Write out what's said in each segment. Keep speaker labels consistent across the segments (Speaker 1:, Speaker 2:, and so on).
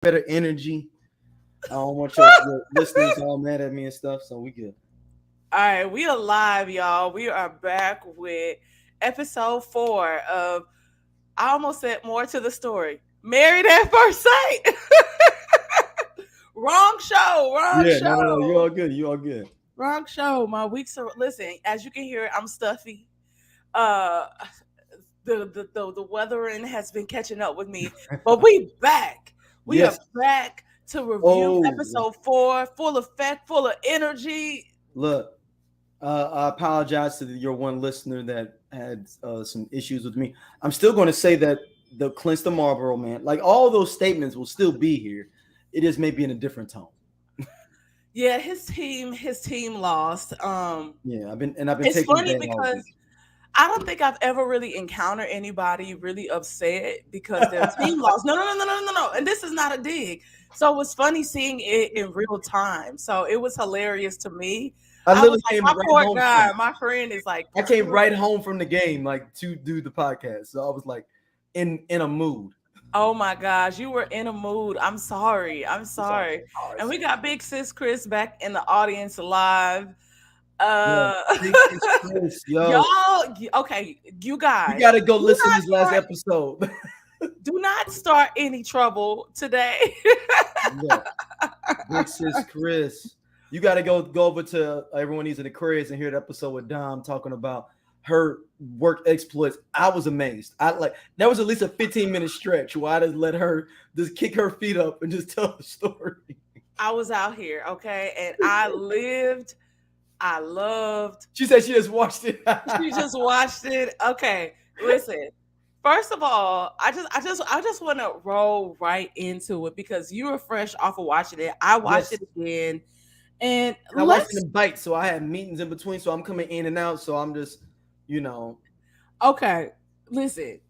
Speaker 1: better energy. I don't want your listeners all mad at me and stuff, so we good.
Speaker 2: All right, we are live, y'all. We are back with episode 4 of I almost said more to the story. Married at first sight. Wrong show, wrong
Speaker 1: Yeah, no. You
Speaker 2: show.
Speaker 1: all good. You all good.
Speaker 2: Wrong show. My weeks are listen, as you can hear, I'm stuffy. Uh the weathering has been catching up with me. But we back. We are
Speaker 1: Yes.
Speaker 2: back to review
Speaker 1: Oh,
Speaker 2: episode 4, full of effect, full of energy.
Speaker 1: look. I apologize to your one listener that had some issues with me. I'm still going to say that the Clint's the Marlboro man, like all those statements will still be here. It is maybe in a different tone.
Speaker 2: Yeah, his team lost.
Speaker 1: I've been
Speaker 2: It's
Speaker 1: taking
Speaker 2: funny
Speaker 1: the day all
Speaker 2: because
Speaker 1: week.
Speaker 2: I don't think I've ever really encountered anybody really upset because their team lost. No, no, no, no, no, no, no. And this is not a dig. So it was funny seeing it in real time. So it was hilarious to me.
Speaker 1: I
Speaker 2: I was
Speaker 1: literally
Speaker 2: like,
Speaker 1: came
Speaker 2: my
Speaker 1: right
Speaker 2: poor
Speaker 1: home from.
Speaker 2: guy, my friend is like,
Speaker 1: I came right home from the game, like to do the podcast. So I was like in a mood.
Speaker 2: oh my gosh, you were in a mood. I'm sorry. I'm
Speaker 1: It's all
Speaker 2: sorry.
Speaker 1: good. Oh,
Speaker 2: And
Speaker 1: it's
Speaker 2: we
Speaker 1: all
Speaker 2: got Big Sis Chris back in the audience live.
Speaker 1: good.
Speaker 2: Uh
Speaker 1: Big Sis Chris, yo,
Speaker 2: y'all, okay, you
Speaker 1: you
Speaker 2: guys,
Speaker 1: gotta go
Speaker 2: do
Speaker 1: listen to
Speaker 2: not
Speaker 1: this last
Speaker 2: start,
Speaker 1: episode.
Speaker 2: do not start any trouble today.
Speaker 1: Look, Big Sis Chris, you gotta go over to Everyone Needs an Aquarius and hear the episode with Dom talking about her work exploits. I was amazed. I like that was at least a 15-minute stretch where I just let her just kick her feet up and just tell the story.
Speaker 2: I was out here, okay, and I lived, I loved.
Speaker 1: She said she just watched it.
Speaker 2: She just watched it. Okay, listen. First of all, I just want to roll right into it because you were fresh off of watching it. I watched
Speaker 1: Yes.
Speaker 2: it again, and
Speaker 1: I watched it
Speaker 2: let's.
Speaker 1: in bites, so I had meetings in between, so I'm coming in and out. So I'm just, you know,
Speaker 2: Okay, listen.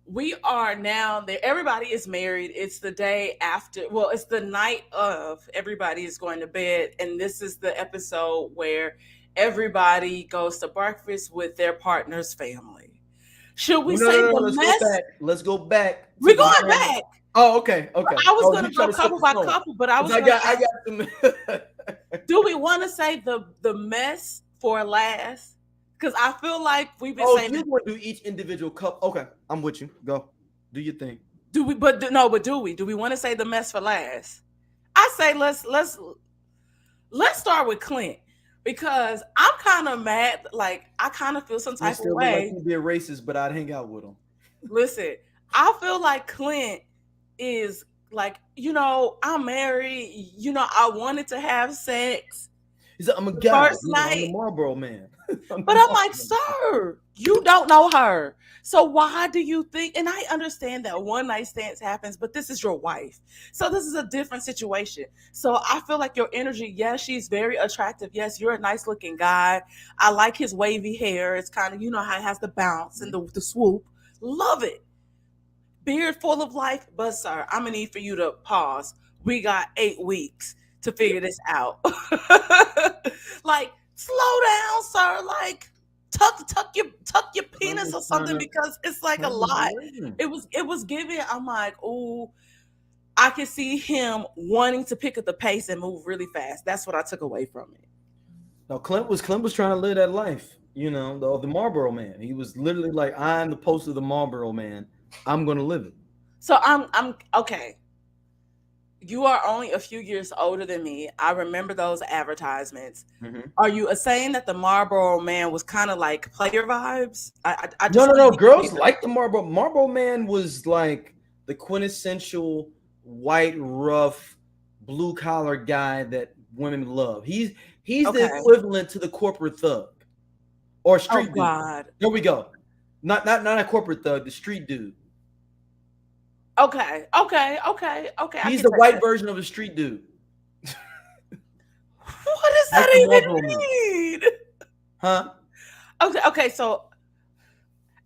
Speaker 2: We are now there. Everybody is married. It's the day after. Well, it's the night of. Everybody is going to bed, and this is the episode where everybody goes to breakfast with their partner's family. Should we
Speaker 1: no,
Speaker 2: say
Speaker 1: no, no.
Speaker 2: the
Speaker 1: Let's go
Speaker 2: mess?
Speaker 1: back. Let's go back to
Speaker 2: We're
Speaker 1: the
Speaker 2: going
Speaker 1: man.
Speaker 2: back.
Speaker 1: Oh, okay, okay.
Speaker 2: I was
Speaker 1: Oh,
Speaker 2: going
Speaker 1: you
Speaker 2: to
Speaker 1: try
Speaker 2: go
Speaker 1: to set
Speaker 2: couple
Speaker 1: the
Speaker 2: by
Speaker 1: tone.
Speaker 2: couple, but I
Speaker 1: 'Cause
Speaker 2: was going to
Speaker 1: I
Speaker 2: ask:
Speaker 1: got some.
Speaker 2: do we want to say the mess for last? Because I feel like we've been
Speaker 1: Oh,
Speaker 2: saying
Speaker 1: you
Speaker 2: that.
Speaker 1: want to do each individual cup? Okay, I'm with you. Go, do your thing.
Speaker 2: Do we? But no. But do we? Do we want to say the mess for last? I say let's start with Clint because I'm kind of mad. Like I kind of feel some
Speaker 1: It
Speaker 2: type of
Speaker 1: still look like
Speaker 2: way.
Speaker 1: he'd be a racist, but I'd hang out with him.
Speaker 2: Listen, I feel like Clint is like, I'm married. I wanted to have sex
Speaker 1: He's like, I'm a
Speaker 2: the
Speaker 1: guy.
Speaker 2: first
Speaker 1: I'm the
Speaker 2: night,
Speaker 1: Marlboro man. I'm the
Speaker 2: but I'm like,
Speaker 1: Marlboro man.
Speaker 2: sir, you don't know her. So why do you think? And I understand that one night stands happens, but this is your wife. So this is a different situation. So I feel like your energy, yes, she's very attractive. Yes, you're a nice looking guy. I like his wavy hair. It's kind of, how it has the bounce and the swoop. Love it. Beard full of life. But sir, I'm gonna need for you to pause. We got 8 weeks to figure this out. Like, slow down, sir. Like, tuck your
Speaker 1: I'm
Speaker 2: penis or
Speaker 1: just trying
Speaker 2: something
Speaker 1: to
Speaker 2: because it's like a
Speaker 1: trying to
Speaker 2: lot.
Speaker 1: learn.
Speaker 2: It was giving. I'm like, ooh, I can see him wanting to pick up the pace and move really fast. That's what I took away from it.
Speaker 1: No, Clint was trying to live that life. The Marlboro man. He was literally like, I'm the poster of the Marlboro man. I'm gonna live it.
Speaker 2: So I'm okay. You are only a few years older than me. I remember those advertisements.
Speaker 1: Mhm.
Speaker 2: Are you saying that the Marlboro Man was kind of like player vibes? I
Speaker 1: No,
Speaker 2: just
Speaker 1: no,
Speaker 2: want to
Speaker 1: no.
Speaker 2: be
Speaker 1: Girls
Speaker 2: clear.
Speaker 1: like the Marlboro. Marlboro man was like the quintessential white, rough, blue collar guy that women love. He's the
Speaker 2: Okay.
Speaker 1: equivalent to the corporate thug or
Speaker 2: Oh
Speaker 1: street dude.
Speaker 2: God.
Speaker 1: There we go. Not a corporate thug, the street dude.
Speaker 2: Okay. Okay. Okay. Okay. I
Speaker 1: He's
Speaker 2: can
Speaker 1: the
Speaker 2: take
Speaker 1: white
Speaker 2: that.
Speaker 1: version of the street dude.
Speaker 2: What does
Speaker 1: Like
Speaker 2: that
Speaker 1: the
Speaker 2: even
Speaker 1: Marlboro man.
Speaker 2: mean?
Speaker 1: Huh?
Speaker 2: Okay. Okay. So,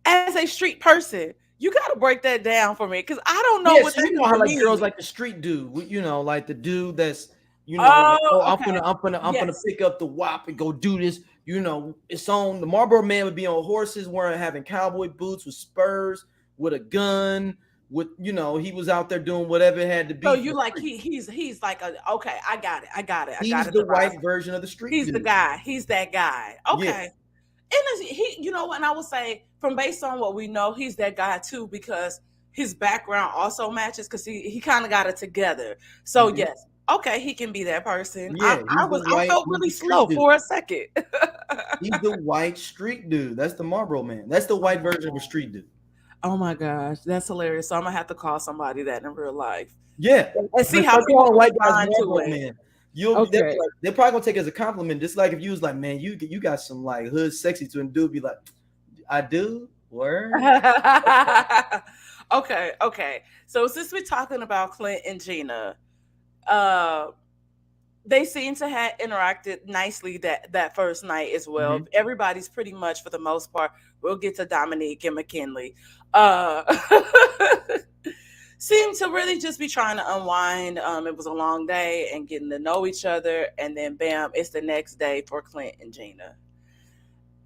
Speaker 2: as a street person, you got to break that down for me because I don't know
Speaker 1: Yeah,
Speaker 2: what
Speaker 1: so
Speaker 2: that
Speaker 1: you know how
Speaker 2: even
Speaker 1: like girls
Speaker 2: means.
Speaker 1: like the street dude, like the dude that's like,
Speaker 2: Oh,
Speaker 1: oh,
Speaker 2: okay.
Speaker 1: I'm gonna
Speaker 2: Yes.
Speaker 1: pick up the wop and go do this. It's on the Marlboro man would be on horses, wearing having cowboy boots with spurs, with a gun, with, he was out there doing whatever it had to
Speaker 2: So
Speaker 1: be
Speaker 2: you
Speaker 1: for
Speaker 2: like
Speaker 1: free.
Speaker 2: He's like okay, I got it. I got it. I got
Speaker 1: He's
Speaker 2: it.
Speaker 1: the
Speaker 2: The vibe.
Speaker 1: white version of the street
Speaker 2: He's the
Speaker 1: dude.
Speaker 2: guy. He's that guy.
Speaker 1: Yeah.
Speaker 2: Okay. And he, and I would say from based on what we know, he's that guy too because his background also matches because he kind of got it together. So
Speaker 1: Mhm.
Speaker 2: yes, okay, he can be that person.
Speaker 1: Yeah,
Speaker 2: I felt
Speaker 1: he's
Speaker 2: really
Speaker 1: the street
Speaker 2: slow
Speaker 1: dude.
Speaker 2: for a second.
Speaker 1: He's the white street dude. That's the Marlboro man. That's the white version of a street dude.
Speaker 2: Oh my gosh, that's hilarious. So I'm gonna have to call somebody that in real life
Speaker 1: Yeah.
Speaker 2: and see
Speaker 1: Just
Speaker 2: how
Speaker 1: start
Speaker 2: people
Speaker 1: calling white guys
Speaker 2: respond to
Speaker 1: Marlboro
Speaker 2: it.
Speaker 1: man.
Speaker 2: Okay.
Speaker 1: They're probably gonna take it as a compliment. Just like if you was like, man, you got some like hood sexy to, and dude be like, I do. Word.
Speaker 2: Okay. So since we're talking about Clint and Gina, uh, they seem to have interacted nicely that first night as well.
Speaker 1: Mhm.
Speaker 2: Everybody's pretty much for the most part. We'll get to Dominique and McKinley. Uh, seem to really just be trying to unwind. It was a long day and getting to know each other, and then bam, it's the next day for Clint and Gina.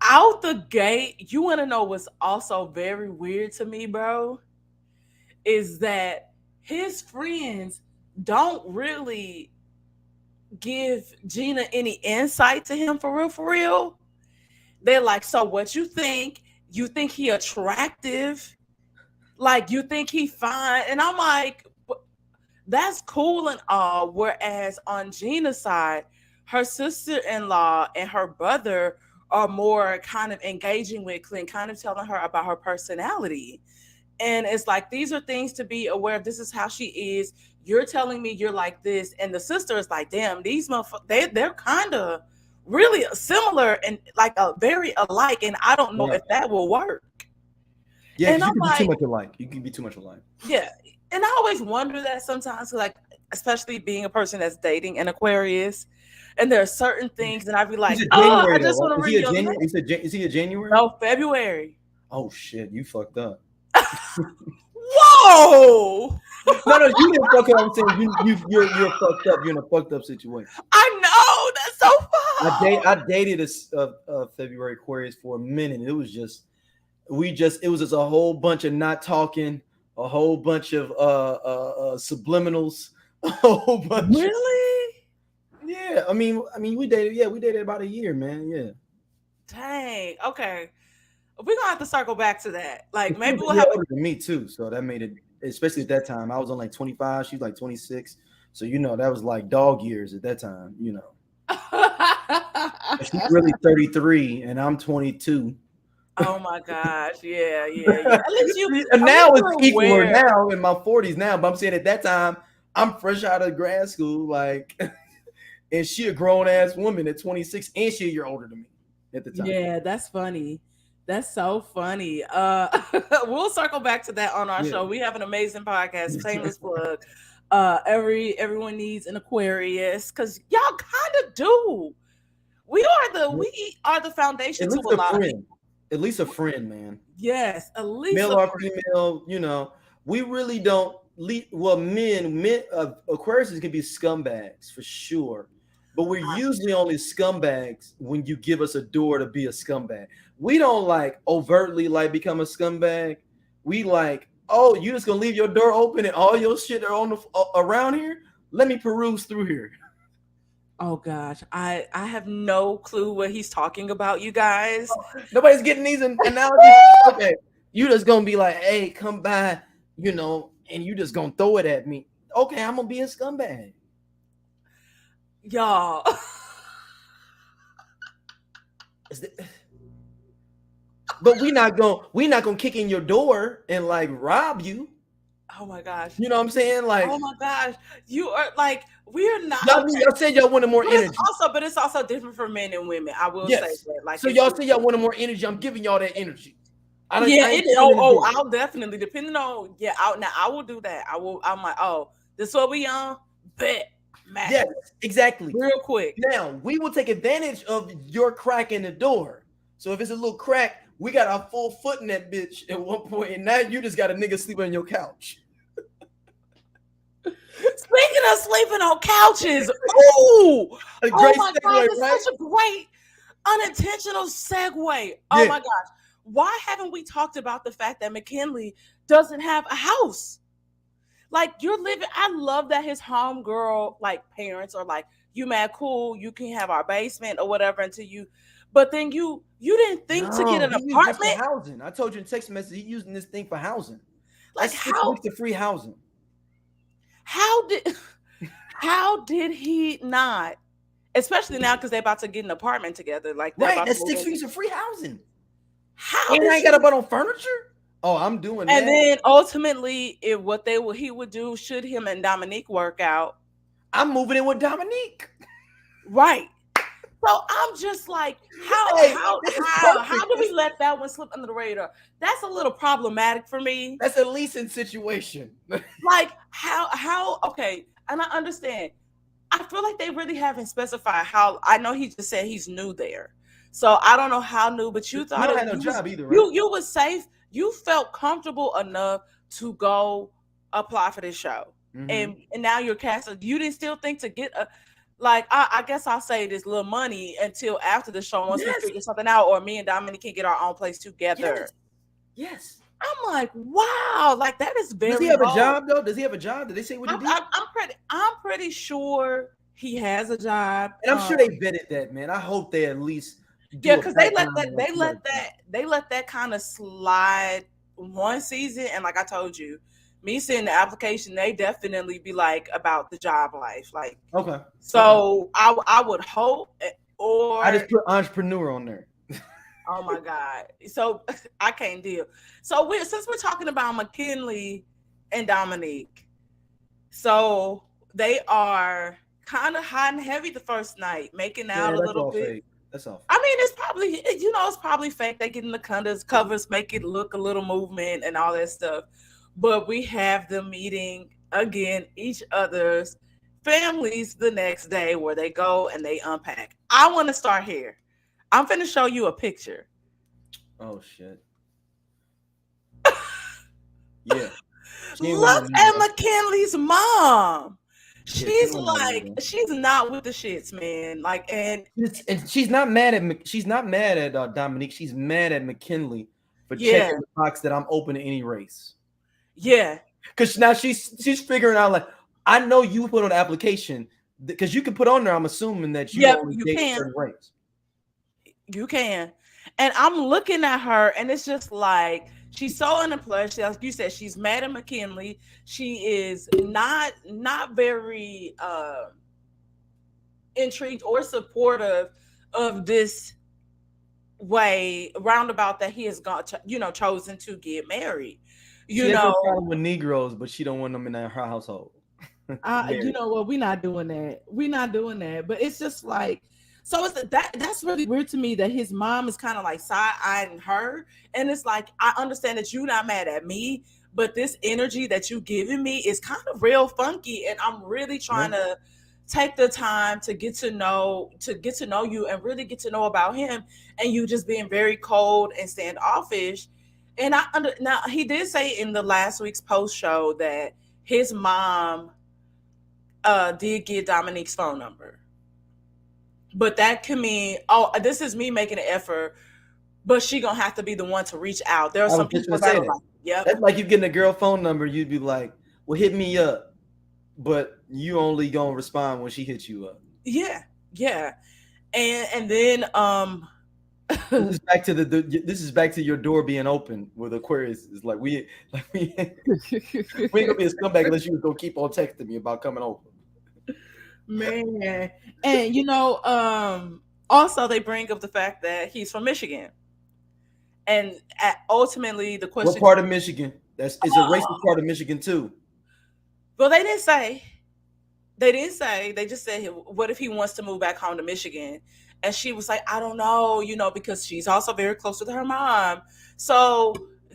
Speaker 2: Out the gate, you want to know what's also very weird to me, bro, is that his friends don't really give Gina any insight to him for real, for real. They're like, so what you think? You think he attractive? Like you think he fine? And I'm like, that's cool and all. Whereas on Gina's side, her sister-in-law and her brother are more kind of engaging with Clint, kind of telling her about her personality. And it's like these are things to be aware of. This is how she is. You're telling me you're like this, and the sister is like, damn, these motherfuckers, they're kind of really similar and like a very alike, and I don't know
Speaker 1: Yeah.
Speaker 2: if that will work.
Speaker 1: Yeah,
Speaker 2: And
Speaker 1: because you
Speaker 2: I'm
Speaker 1: can be too
Speaker 2: like,
Speaker 1: much alike. You can be too much alike.
Speaker 2: yeah. And I always wonder that sometimes, like, especially being a person that's dating an Aquarius, and there are certain things, and I'd be
Speaker 1: He's
Speaker 2: like,
Speaker 1: a
Speaker 2: oh, I
Speaker 1: January though,
Speaker 2: just
Speaker 1: right?
Speaker 2: want to
Speaker 1: Is
Speaker 2: read
Speaker 1: he a
Speaker 2: your
Speaker 1: January?
Speaker 2: face.
Speaker 1: Is he a January?
Speaker 2: No, February.
Speaker 1: Oh shit, you fucked up.
Speaker 2: Whoa!
Speaker 1: No, you didn't fuck up. I'm saying you're fucked up. You're in a fucked up situation.
Speaker 2: I know that's so fun.
Speaker 1: I dated a February Aquarius for a minute. It was just it was just a whole bunch of not talking, a whole bunch of subliminals, a whole bunch.
Speaker 2: Really?
Speaker 1: Yeah, I mean we dated. Yeah, we dated about a year, man. Yeah.
Speaker 2: Dang. Okay. We're gonna have to circle back to that. Like maybe
Speaker 1: She
Speaker 2: we'll
Speaker 1: was
Speaker 2: have
Speaker 1: older than me too, so that made it. Especially at that time, I was on like 25. She's like 26, so that was like dog years at that time. She's really 33, and I'm 22.
Speaker 2: Oh my gosh. Yeah. At least
Speaker 1: And now it's
Speaker 2: you're
Speaker 1: equal
Speaker 2: aware.
Speaker 1: now in my 40s now, but I'm saying at that time, I'm fresh out of grad school, like, and she a grown ass woman at 26, and she a year older than me at the time.
Speaker 2: Yeah, that's funny. That's so funny. We'll circle back to that on our show. We have an amazing podcast, shameless plug. Everyone needs an Aquarius because y'all kind of do. We are the foundation to a lot of people.
Speaker 1: At least a friend, man.
Speaker 2: Yes, at least
Speaker 1: male or female. We really don't. Well, men, Aquariuses can be scumbags for sure, but we're usually only scumbags when you give us a door to be a scumbag. We don't like overtly like become a scumbag. We like, oh, you just gonna leave your door open and all your shit are on the around here? Let me peruse through here.
Speaker 2: Oh gosh, I have no clue what he's talking about, you guys.
Speaker 1: Nobody's getting these analogies. Okay, you just gonna be like, hey, come by, and you just gonna throw it at me. Okay, I'm gonna be a scumbag.
Speaker 2: Y'all.
Speaker 1: But we not gonna kick in your door and like rob you.
Speaker 2: Oh my gosh.
Speaker 1: You know what I'm saying? Like,
Speaker 2: oh my gosh. You are like, we're not.
Speaker 1: Y'all said y'all wanted more energy.
Speaker 2: But it's also different for men and women. I will say that. Like,
Speaker 1: so y'all say y'all wanted more energy. I'm giving y'all that energy.
Speaker 2: I'll definitely, depending on, I will do that. I'm like, oh, this is what we on? Bet. Match.
Speaker 1: Yes, exactly.
Speaker 2: Real quick.
Speaker 1: Now, we will take advantage of your crack in the door. So if it's a little crack, we got our full foot in that bitch at one point, and now you just got a nigga sleeping on your couch.
Speaker 2: Speaking of sleeping on couches, oh my God, it's such a great unintentional segue. Oh my gosh. Why haven't we talked about the fact that McKinley doesn't have a house? Like you're living. I love that his homegirl like parents are like, you mad cool, you can have our basement or whatever until you. But then you didn't think to get
Speaker 1: No,
Speaker 2: an
Speaker 1: he used this for
Speaker 2: apartment.
Speaker 1: housing. I told you in text message, he using this thing for housing.
Speaker 2: Like
Speaker 1: That's 6 weeks of free housing.
Speaker 2: how did how did he not? Especially now because they're about to get an apartment together. Like they're
Speaker 1: Right,
Speaker 2: about to
Speaker 1: that's
Speaker 2: move
Speaker 1: six
Speaker 2: in.
Speaker 1: weeks of free housing.
Speaker 2: How
Speaker 1: And
Speaker 2: did
Speaker 1: I ain't got
Speaker 2: she?
Speaker 1: to buy on furniture. Oh, I'm doing
Speaker 2: And
Speaker 1: that.
Speaker 2: then ultimately, if what they would he would do should him and Dominique work out,
Speaker 1: I'm moving in with Dominique.
Speaker 2: right? So I'm just like, how
Speaker 1: Hey,
Speaker 2: how
Speaker 1: this is
Speaker 2: how how
Speaker 1: perfect.
Speaker 2: do we let that one slip under the radar? That's a little problematic for me.
Speaker 1: That's a leasing situation.
Speaker 2: Like how okay, and I understand. I feel like they really haven't specified how. I know he just said he's new there, so I don't know how new. But you
Speaker 1: You
Speaker 2: thought
Speaker 1: don't
Speaker 2: it,
Speaker 1: have no
Speaker 2: you was
Speaker 1: job either, right?
Speaker 2: you was safe. You felt comfortable enough to go apply for this show,
Speaker 1: Mm-hmm.
Speaker 2: and now you're casted. You didn't still think to get a like. I guess I'll say this little money until after the show once we
Speaker 1: Yes,
Speaker 2: figure something out, or me and Dominic can get our own place together.
Speaker 1: yes, yes.
Speaker 2: I'm like, wow, like that is
Speaker 1: Does he
Speaker 2: very
Speaker 1: have a
Speaker 2: bold.
Speaker 1: job though? Does he have a job? Did they say what he did?
Speaker 2: I'm pretty sure he has a job.
Speaker 1: And I'm sure they vetted that, man. I hope they at least
Speaker 2: Yeah,
Speaker 1: do a
Speaker 2: because they let
Speaker 1: background
Speaker 2: that
Speaker 1: on like
Speaker 2: they
Speaker 1: he got a
Speaker 2: let
Speaker 1: job.
Speaker 2: that they let that kind of slide one season, and like I told you, me seeing the application, they definitely be like about the job life, like
Speaker 1: Okay, okay.
Speaker 2: so. I would hope,
Speaker 1: I just
Speaker 2: or
Speaker 1: put entrepreneur on there.
Speaker 2: oh my god, so I can't deal. So since we're talking about McKinley and Dominique, so they are kind of hot and heavy the first night, making
Speaker 1: Yeah,
Speaker 2: out a
Speaker 1: that's
Speaker 2: little
Speaker 1: all
Speaker 2: bit.
Speaker 1: fake. That's all
Speaker 2: I
Speaker 1: fake.
Speaker 2: mean, it's probably fake. They get in the covers, make it look a little movement and all that stuff. But we have them meeting again each other's families the next day where they go and they unpack. I want to start here. I'm finna show you a picture.
Speaker 1: Oh shit. Yeah, she ain't with no
Speaker 2: Look at
Speaker 1: Negro.
Speaker 2: McKinley's mom.
Speaker 1: Yeah, she ain't
Speaker 2: She's
Speaker 1: with no
Speaker 2: like,
Speaker 1: Negro.
Speaker 2: she's not with the shits, man. Like, and
Speaker 1: And she's not mad at she's not mad at Dominique. She's mad at McKinley for
Speaker 2: yeah,
Speaker 1: checking the box that I'm open to any race.
Speaker 2: yeah,
Speaker 1: Because now she's figuring out like I know you put on the application because you can put on there. I'm assuming that you
Speaker 2: yep,
Speaker 1: only
Speaker 2: you
Speaker 1: date a
Speaker 2: can.
Speaker 1: certain race.
Speaker 2: You can. And I'm looking at her and it's just like she's so unimpressed. Like you said, she's mad at McKinley. She is not very intrigued or supportive of this way roundabout that he has got chosen to get married.
Speaker 1: She
Speaker 2: You
Speaker 1: has no
Speaker 2: know,
Speaker 1: problem with Negroes, but she don't want them in her household.
Speaker 2: you
Speaker 1: Married.
Speaker 2: know what? We're not doing that. We're not doing that. But it's just like, so it's that's really weird to me that his mom is kind of like side eyeing her, and it's like I understand that you're not mad at me, but this energy that you giving me is kind of real funky, and I'm really
Speaker 1: Yeah.
Speaker 2: trying to take the time to get to know you and really get to know about him, and you just being very cold and standoffish. And now he did say in the last week's post show that his mom did get Dominique's phone number. But that can mean, oh, this is me making an effort, but she gonna have to be the one to reach out. There are
Speaker 1: I was
Speaker 2: some
Speaker 1: just
Speaker 2: people
Speaker 1: gonna
Speaker 2: that
Speaker 1: say
Speaker 2: are
Speaker 1: that.
Speaker 2: like, yep,
Speaker 1: That's like you getting a girl phone number. You'd be like, "Well, hit me up," but you only gonna respond when she hits you up.
Speaker 2: yeah, yeah. And then
Speaker 1: This is back to this is back to your door being open with Aquarius. It's like we ain't gonna be a scumbag unless you was gonna keep on texting me about coming over.
Speaker 2: man. And also they bring up the fact that he's from Michigan. And ultimately the
Speaker 1: What
Speaker 2: question
Speaker 1: part of Michigan? That's it's a racist
Speaker 2: oh,
Speaker 1: part of Michigan too.
Speaker 2: well they didn't say. They didn't say. They just said, "What if he wants to move back home to Michigan?" And she was like, "I don't know, because she's also very close with her mom." So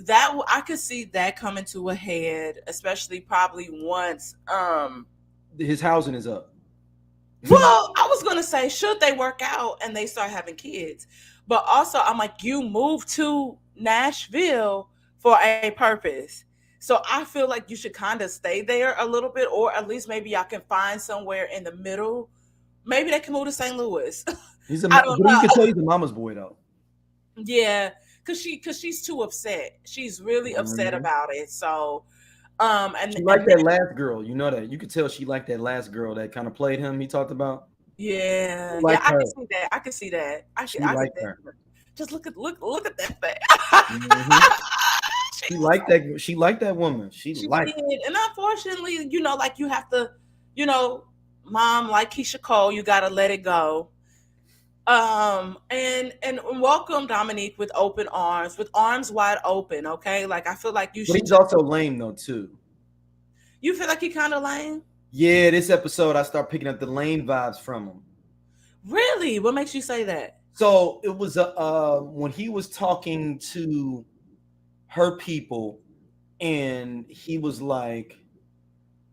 Speaker 2: I could see that coming to a head, especially probably once.
Speaker 1: His housing is up.
Speaker 2: Well, I was gonna say, should they work out and they start having kids, but also I'm like, you moved to Nashville for a purpose. So I feel like you should kind of stay there a little bit, or at least maybe y'all can find somewhere in the middle. Maybe they can move to St. Louis.
Speaker 1: He's a
Speaker 2: I don't
Speaker 1: but you can
Speaker 2: know.
Speaker 1: tell he's a mama's boy though.
Speaker 2: Yeah, because she's too upset. She's really upset
Speaker 1: Mhm.
Speaker 2: about it. So
Speaker 1: She
Speaker 2: And
Speaker 1: liked that last girl. You know that. You could tell she liked that last girl that kind of played him. He talked about. She
Speaker 2: yeah, yeah,
Speaker 1: liked
Speaker 2: I can
Speaker 1: her.
Speaker 2: see that. I can see that.
Speaker 1: She
Speaker 2: I can
Speaker 1: liked her.
Speaker 2: definitely just look at that face.
Speaker 1: Hmm.
Speaker 2: She
Speaker 1: She
Speaker 2: was
Speaker 1: liked that. She liked that woman. She
Speaker 2: she
Speaker 1: liked her.
Speaker 2: did, and unfortunately, like you have to, you know, mom, like Keisha Cole, you got to let it go. And welcome Dominique with open arms, with arms wide open. Okay, like I feel like you
Speaker 1: But
Speaker 2: should
Speaker 1: he's
Speaker 2: just.
Speaker 1: also lame though too.
Speaker 2: You feel like he kind of lame.
Speaker 1: Yeah, this episode I start picking up the lame vibes from him.
Speaker 2: Really? What makes you say that?
Speaker 1: So it was when he was talking to her people, and he was like,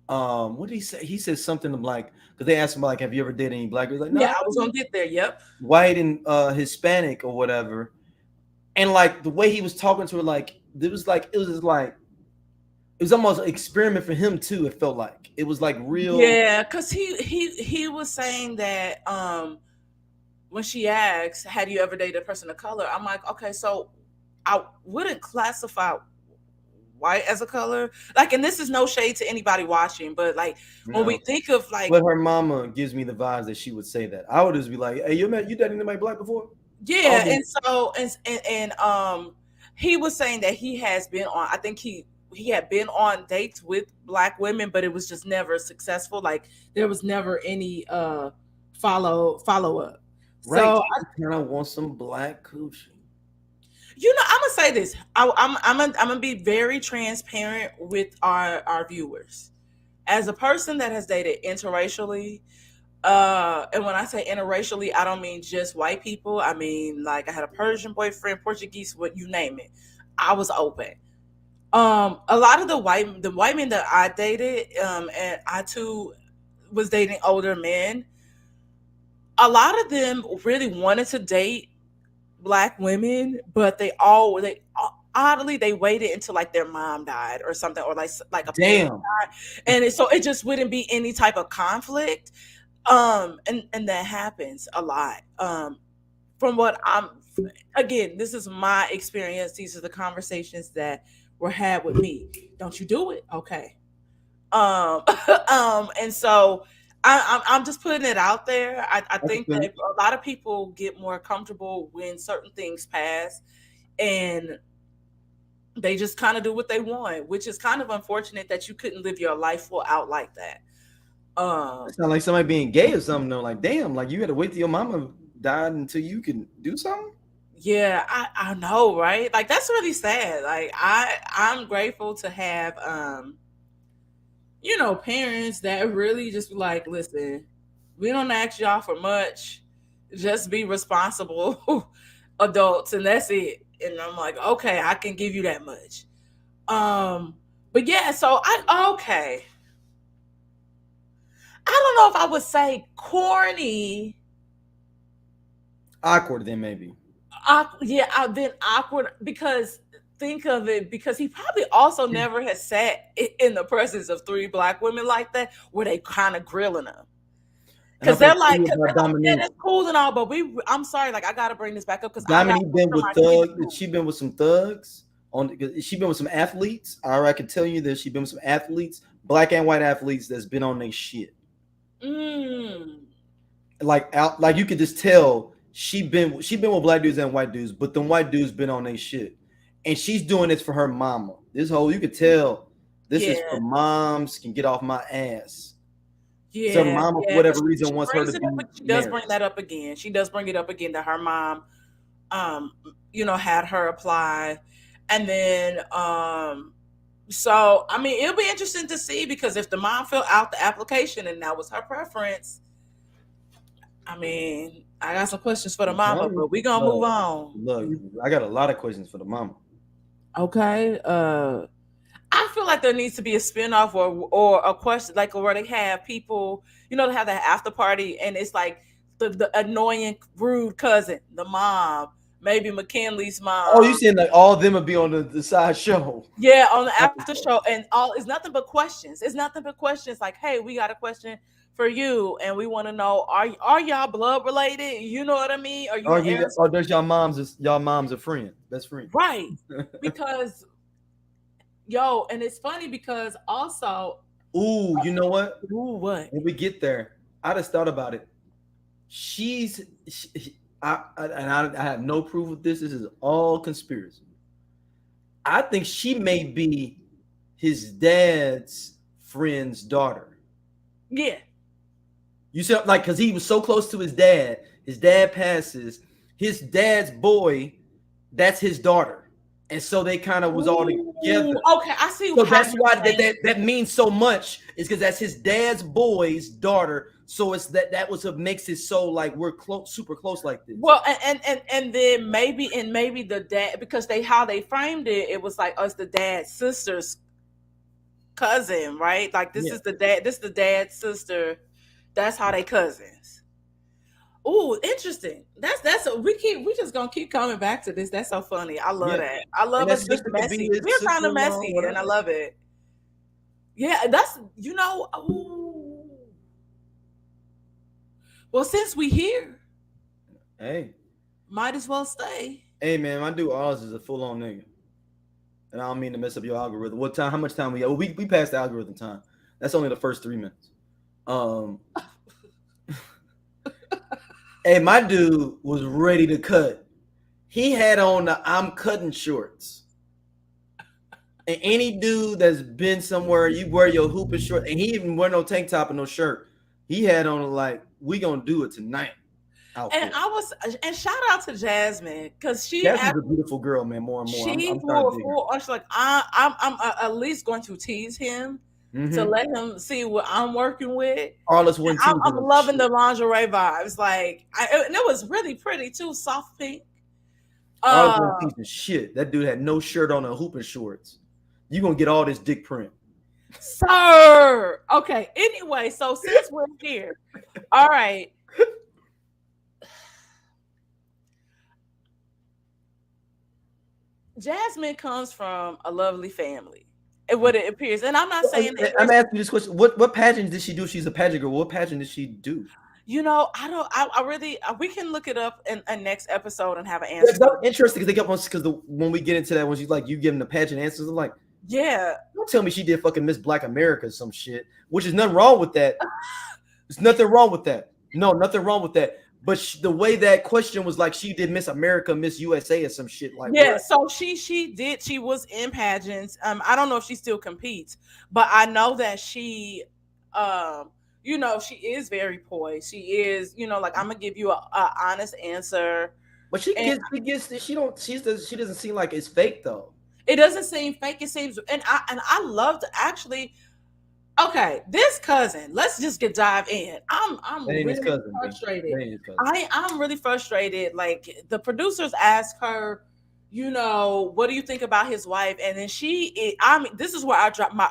Speaker 1: what did he say? He said something like, because they asked him like, have you ever dated any black girls? Like,
Speaker 2: Yeah,
Speaker 1: no,
Speaker 2: I was gonna get there. Yep.
Speaker 1: white and Hispanic or whatever. And like the way he was talking to her, like it was just like it was almost an experiment for him too. It felt like it was like real.
Speaker 2: Yeah, because he was saying that when she asked, "Had you ever dated a person of color?" I'm like, okay, so I wouldn't classify white as a color. Like, and this is no shade to anybody watching, but like when we
Speaker 1: No,
Speaker 2: think of like,
Speaker 1: but her mama gives me the vibes that she would say that. I would just be like, "Hey, you dated anybody black before?" Oh,
Speaker 2: yeah, and so he was saying that he has been on. I think he had been on dates with black women, but it was just never successful. Like there was never any follow up.
Speaker 1: right.
Speaker 2: So
Speaker 1: She kind of wants some black coochie.
Speaker 2: I'm gonna say this. I'm gonna be very transparent with our viewers. As a person that has dated interracially, and when I say interracially, I don't mean just white people. I mean like I had a Persian boyfriend, Portuguese, what you name it. I was open. A lot of the white men that I dated, and I too was dating older men. A lot of them really wanted to date black women, but they oddly they waited until like their mom died or something, or like a parent
Speaker 1: Damn.
Speaker 2: died, and so it just wouldn't be any type of conflict. And that happens a lot. From what I'm again, this is my experience. These are the conversations that were had with me. Don't you do it, okay? And so I'm just putting it out there. I
Speaker 1: I can
Speaker 2: think
Speaker 1: feel
Speaker 2: that
Speaker 1: it.
Speaker 2: a lot of people get more comfortable when certain things pass, and they just kind of do what they want, which is kind of unfortunate that you couldn't live your life full out like that.
Speaker 1: It
Speaker 2: Um,
Speaker 1: sounds like somebody being gay or something though. Like, damn, like you had to wait till your mama died until you can do something.
Speaker 2: yeah, I know, right? Like that's really sad. Like I'm grateful to have parents that really just be like, listen, we don't ask y'all for much. Just be responsible adults, and that's it. And I'm like, okay, I can give you that much. Um, but yeah, so I don't know if I would say corny.
Speaker 1: Awkward then maybe.
Speaker 2: Yeah, I've been awkward because think of it, because he probably also never has sat in the presence of three black women like that where they kind of grilling him.
Speaker 1: And I'm
Speaker 2: Cause
Speaker 1: gonna
Speaker 2: they're
Speaker 1: tell
Speaker 2: like,
Speaker 1: you
Speaker 2: cause
Speaker 1: about
Speaker 2: they're like, yeah,
Speaker 1: Dominique.
Speaker 2: that's cool and all, but I'm sorry, like I gotta bring this back up because I got
Speaker 1: Dominique
Speaker 2: work
Speaker 1: been
Speaker 2: for
Speaker 1: with
Speaker 2: my kids
Speaker 1: thugs.
Speaker 2: too.
Speaker 1: She been with some thugs. She been with some athletes. I can tell you that she been with some athletes, black and white athletes that's been on their shit.
Speaker 2: Mm,
Speaker 1: Like you could just tell she been with black dudes and white dudes, but the white dudes been on their shit, and she's doing this for her mama. This whole you could tell this is
Speaker 2: yeah,
Speaker 1: for moms can get off my ass. So her
Speaker 2: yeah,
Speaker 1: mama for
Speaker 2: yeah.
Speaker 1: whatever
Speaker 2: Because
Speaker 1: reason
Speaker 2: she
Speaker 1: wants her to
Speaker 2: brings it
Speaker 1: be
Speaker 2: up, she does
Speaker 1: married.
Speaker 2: bring that up again. She does bring it up again that her mom, um, had her apply, and then so I mean, it'll be interesting to see because if the mom filled out the application and that was her preference, I mean, I got some questions for the
Speaker 1: I'm
Speaker 2: mama,
Speaker 1: telling you,
Speaker 2: but we gonna move on.
Speaker 1: look, I got a lot of questions for the mama.
Speaker 2: Okay. I feel like there needs to be a spinoff or a question like where they have people, they have that after party and it's like the annoying rude cousin, the mom, maybe McKinley's
Speaker 1: Oh, you
Speaker 2: mom.
Speaker 1: saying like all of them would be on the side show?
Speaker 2: Yeah, on the after show and all it's nothing but questions. It's nothing but questions like, hey, we got a question for you and we want to know are y'all blood related? You know what I mean? Are you
Speaker 1: Or
Speaker 2: an
Speaker 1: you, there's y'all mom's a friend, best friend.
Speaker 2: right? Because Yo, and it's funny because also,
Speaker 1: Ooh, you know what?
Speaker 2: ooh, what?
Speaker 1: When we get there, I just thought about it. She's, I have no proof of this. This is all conspiracy. I think she may be his dad's friend's daughter.
Speaker 2: Yeah.
Speaker 1: You said like because he was so close to his dad. His dad passes. His dad's boy, that's his daughter, and so they kind of was all
Speaker 2: Ooh,
Speaker 1: together.
Speaker 2: okay, I see
Speaker 1: So
Speaker 2: how
Speaker 1: that's
Speaker 2: you're
Speaker 1: why
Speaker 2: saying.
Speaker 1: that means so much is because that's his dad's boy's daughter. So it's that was what makes it so like we're close, super close like this.
Speaker 2: Well, and then maybe the dad, because they how they framed it, it was like us the dad's sister's cousin, right? Like
Speaker 1: Yeah,
Speaker 2: this is the dad's sister. That's how they cousins. Ooh, interesting. We just gonna keep coming back to this. That's so funny. I love
Speaker 1: yeah,
Speaker 2: that. I
Speaker 1: and
Speaker 2: love
Speaker 1: that
Speaker 2: us being
Speaker 1: sister could be
Speaker 2: messy.
Speaker 1: his
Speaker 2: We're kind of
Speaker 1: sister-in-law,
Speaker 2: messy, and I
Speaker 1: whatever.
Speaker 2: love it. Yeah, that's ooh. Well, since we here,
Speaker 1: Hey,
Speaker 2: might as well stay.
Speaker 1: hey, man, my dude Oz is a full-on nigga, and I don't mean to mess up your algorithm. What time? How much time we got? Well, we passed the algorithm time. That's only the first 3 minutes. Um, hey, my dude was ready to cut. He had on the I'm cutting shorts. And any dude that's been somewhere, you wear your hooping short, and he even wear no tank top and no shirt. He had on like we gonna do it tonight
Speaker 2: And
Speaker 1: outfit.
Speaker 2: I was and shout out to Jasmine because
Speaker 1: Jasmine's a beautiful girl, man. More and more,
Speaker 2: she
Speaker 1: I'm starting to dig her.
Speaker 2: she's like at least going to tease him to
Speaker 1: Mm-hmm.
Speaker 2: let him see what I'm working with.
Speaker 1: Arliss wouldn't tease
Speaker 2: I'm
Speaker 1: him.
Speaker 2: loving
Speaker 1: Shit.
Speaker 2: the lingerie vibes. Like, and it was really pretty too, soft pink.
Speaker 1: Arliss
Speaker 2: Uh,
Speaker 1: wouldn't tease him shit. That dude had no shirt on and hooping shorts. You gonna get all this dick print.
Speaker 2: sir. Okay. Anyway, so since we're here, all right. Jasmine comes from a lovely family. What it appears, and I'm not saying that
Speaker 1: I'm
Speaker 2: there's,
Speaker 1: asking you this question. What pageant did she do? She's a pageant girl. What pageant did she do?
Speaker 2: I don't, I really, we can look it up in a next episode and have an
Speaker 1: Yeah,
Speaker 2: answer
Speaker 1: 'cause
Speaker 2: for
Speaker 1: I'm interested because they kept on because when we get into that when she's like you giving the pageant answers, I'm like,
Speaker 2: yeah.
Speaker 1: don't tell me she did fucking Miss Black America or some shit, which is nothing wrong with that. There's nothing wrong with that. No, nothing wrong with that. But the way that question was like she did Miss America, Miss USA or some shit like
Speaker 2: Yeah,
Speaker 1: what?
Speaker 2: so she was in pageants. I don't know if she still competes, but I know that she she is very poised. She is, like I'm gonna give you a honest answer.
Speaker 1: But
Speaker 2: And
Speaker 1: she doesn't seem like it's fake though.
Speaker 2: it doesn't seem fake, it seems, and I love to actually, okay, this cousin, let's just get dive in.
Speaker 1: That
Speaker 2: I'm
Speaker 1: ain't his
Speaker 2: really
Speaker 1: cousin, B.
Speaker 2: frustrated.
Speaker 1: That ain't his cousin.
Speaker 2: I'm really frustrated. Like the producers ask her, what do you think about his wife? And then I mean, this is where I drop my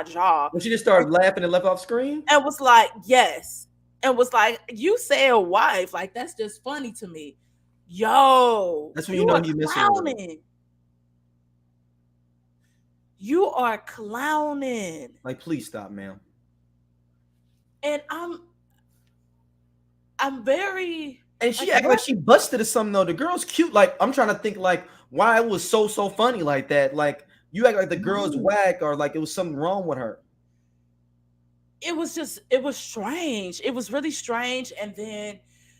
Speaker 2: jaw
Speaker 1: When she just started laughing and left off screen,
Speaker 2: and was like, yes, and was like, you said wife, like that's just funny to me. Yo,
Speaker 1: that's when you
Speaker 2: you
Speaker 1: know
Speaker 2: are
Speaker 1: he missing with her.
Speaker 2: clowning. You are clowning,
Speaker 1: Like, please stop, ma'am.
Speaker 2: and I'm very
Speaker 1: And she
Speaker 2: like
Speaker 1: acted like
Speaker 2: what?
Speaker 1: she busted or something though. The girl's cute. Like I'm trying to think like why it was so funny like that. Like you act like the girl's
Speaker 2: No.
Speaker 1: whack or like it was something wrong with her.
Speaker 2: It was strange. It was really strange. And then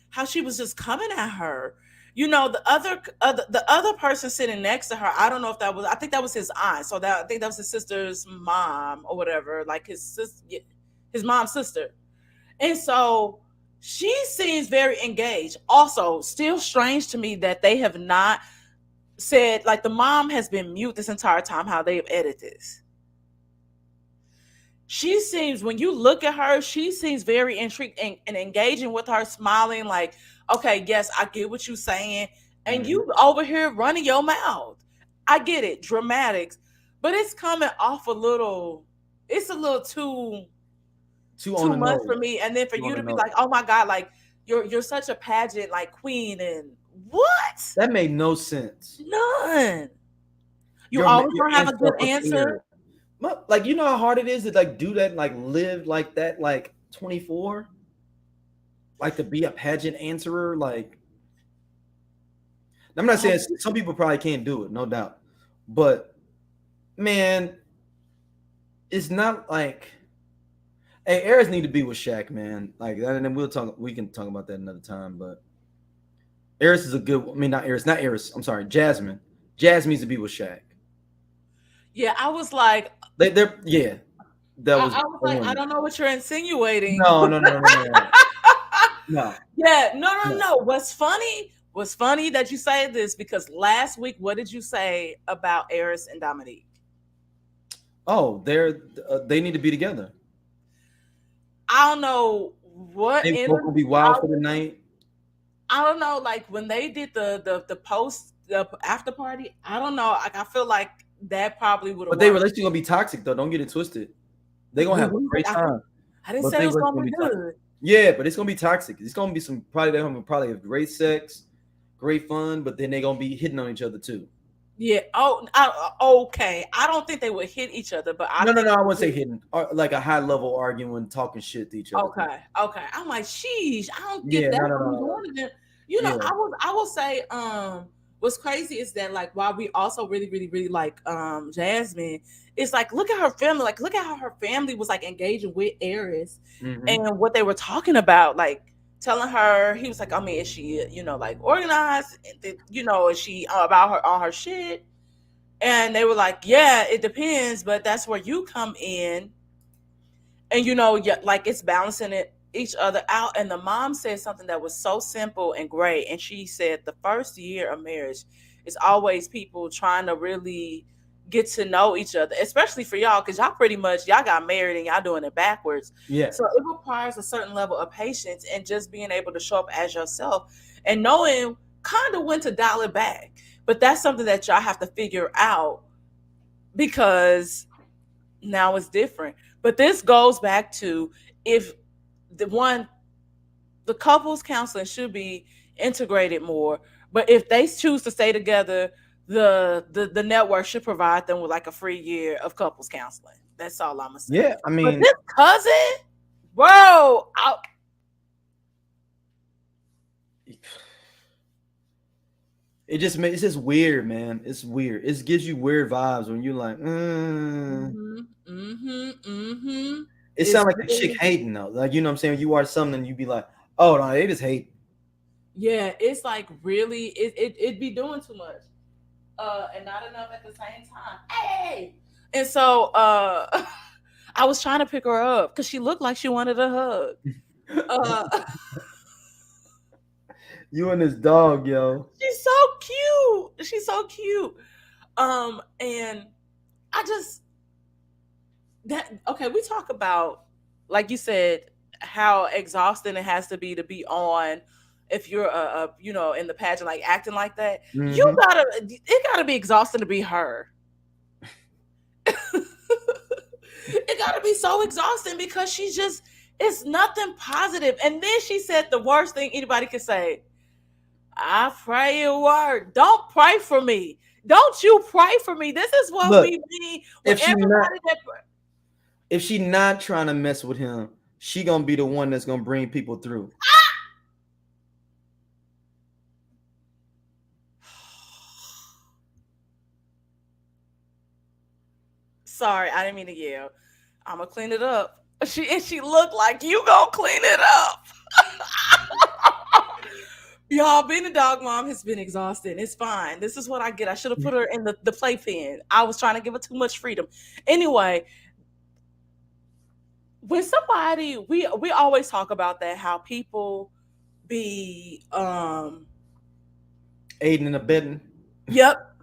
Speaker 2: how she was just coming at her. The other person sitting next to her, I don't know if that was, I think that was his aunt. So I think that was his sister's mom or whatever, like his mom's sister. And so she seems very engaged. Also, still strange to me that they have not said, like, the mom has been mute this entire time, how they've edited this. She seems, when you look at her, she seems very intrigued and engaging with her, smiling like, okay, yes, I get what you're saying. And
Speaker 1: Mm-hmm.
Speaker 2: you over here running your mouth. I get it, dramatics, but it's coming off it's a little
Speaker 1: Too on
Speaker 2: too
Speaker 1: the
Speaker 2: much
Speaker 1: nose.
Speaker 2: for me. And then for
Speaker 1: Too on
Speaker 2: you
Speaker 1: the
Speaker 2: to be
Speaker 1: nose.
Speaker 2: like, oh my God, like you're such a pageant like queen, and what?
Speaker 1: That made no sense.
Speaker 2: None. You
Speaker 1: Your
Speaker 2: always
Speaker 1: your
Speaker 2: gonna have a
Speaker 1: answer
Speaker 2: good
Speaker 1: prepared.
Speaker 2: answer.
Speaker 1: Like you know how hard it is to like do that, like live like that, like 24, like to be a pageant answerer. Like I'm not saying some people probably can't do it, no doubt, but man, it's not like hey, Eris need to be with Shaq, man. Like, and then we'll talk. We can talk about that another time. But Eris is a good. I mean, not Eris, not Eris. I'm sorry, Jasmine. Jasmine needs to be with Shaq.
Speaker 2: Yeah, I was like,
Speaker 1: They're yeah. That was
Speaker 2: I was
Speaker 1: I
Speaker 2: like, I
Speaker 1: wanted.
Speaker 2: don't know what you're insinuating.
Speaker 1: No, no, no, no, no, no, no,
Speaker 2: Yeah, no, no,
Speaker 1: no.
Speaker 2: no. What's funny that you say this because last week, what did you say about Eris and Dominique?
Speaker 1: Oh, they need to be together.
Speaker 2: I don't know what
Speaker 1: They both gonna be
Speaker 2: energy.
Speaker 1: wild for the night.
Speaker 2: I don't know. Like when they did the post the after party, I don't know. Like I feel like that probably would have
Speaker 1: But they
Speaker 2: worked.
Speaker 1: relationship gonna be toxic though. Don't get it twisted. They gonna have a great time.
Speaker 2: I didn't
Speaker 1: But
Speaker 2: say
Speaker 1: they
Speaker 2: it was
Speaker 1: relationship
Speaker 2: gonna
Speaker 1: gonna
Speaker 2: be
Speaker 1: be toxic.
Speaker 2: good.
Speaker 1: Yeah, but it's gonna be toxic. It's gonna be some probably they're gonna probably have great sex, great fun, but then they're gonna be hitting on each other too.
Speaker 2: Yeah. Oh, okay. I don't think they would hit each other, but I
Speaker 1: No, no,
Speaker 2: think.
Speaker 1: no. I wouldn't say hitting. Or like a high level arguing, talking shit to each other.
Speaker 2: Okay, okay. I'm like, sheesh, I don't get
Speaker 1: Yeah,
Speaker 2: that
Speaker 1: no, no,
Speaker 2: from
Speaker 1: no, no.
Speaker 2: one of them. You know,
Speaker 1: Yeah,
Speaker 2: I will say, what's crazy is that like while we also really, really, really like Jasmine, it's like look at her family, like look at how her family was like engaging with Eris
Speaker 1: hmm
Speaker 2: and what they were talking about, like telling her, he was like, I mean, is she, like organized? Is she about her on her shit? And they were like, yeah, it depends, but that's where you come in and yeah, like it's balancing it each other out. And the mom said something that was so simple and great, and she said the first year of marriage is always people trying to really get to know each other, especially for y'all because y'all got married and y'all doing it backwards.
Speaker 1: yeah,
Speaker 2: So it requires a certain level of patience and just being able to show up as yourself and knowing kind of when to dial it back. But that's something that y'all have to figure out because now it's different. But this goes back to if the one the couples counseling should be integrated more. But if they choose to stay together, the network should provide them with like a free year of couples counseling. That's all I'm gonna say.
Speaker 1: yeah. I
Speaker 2: But
Speaker 1: mean,
Speaker 2: this cousin, bro,
Speaker 1: it's just weird, man. It's weird. It gives you weird vibes when you're like, it
Speaker 2: it's
Speaker 1: sounds like a chick
Speaker 2: really,
Speaker 1: hating though. Like you know what I'm saying. You watch something and you be like, oh no, they just hate.
Speaker 2: yeah, it's like really it be doing too much. And not enough at the same time. Hey. And so I was trying to pick her up because she looked like she wanted a hug. Uh
Speaker 1: You and this dog, yo.
Speaker 2: she's so cute. She's so cute. And I just that okay, we talk about like you said, how exhausting it has to be on if you're in the pageant like acting like that.
Speaker 1: hmm
Speaker 2: It gotta be exhausting to be her. It gotta be so exhausting because she's just it's nothing positive. And then she said the worst thing anybody could say. I pray it work. Don't pray for me. Don't you pray for me. This is what
Speaker 1: Look,
Speaker 2: we mean with
Speaker 1: if she not
Speaker 2: everybody that
Speaker 1: if she not trying to mess with him, she gonna be the one that's gonna bring people through.
Speaker 2: sorry, I didn't mean to yell. I'm gonna clean it up. She looked like you gonna clean it up. Y'all, being a dog mom has been exhausting. It's fine. This is what I get. I should have put her in the playpen. I was trying to give her too much freedom. Anyway, when somebody we always talk about that how people be
Speaker 1: Aiding and abetting.
Speaker 2: yep.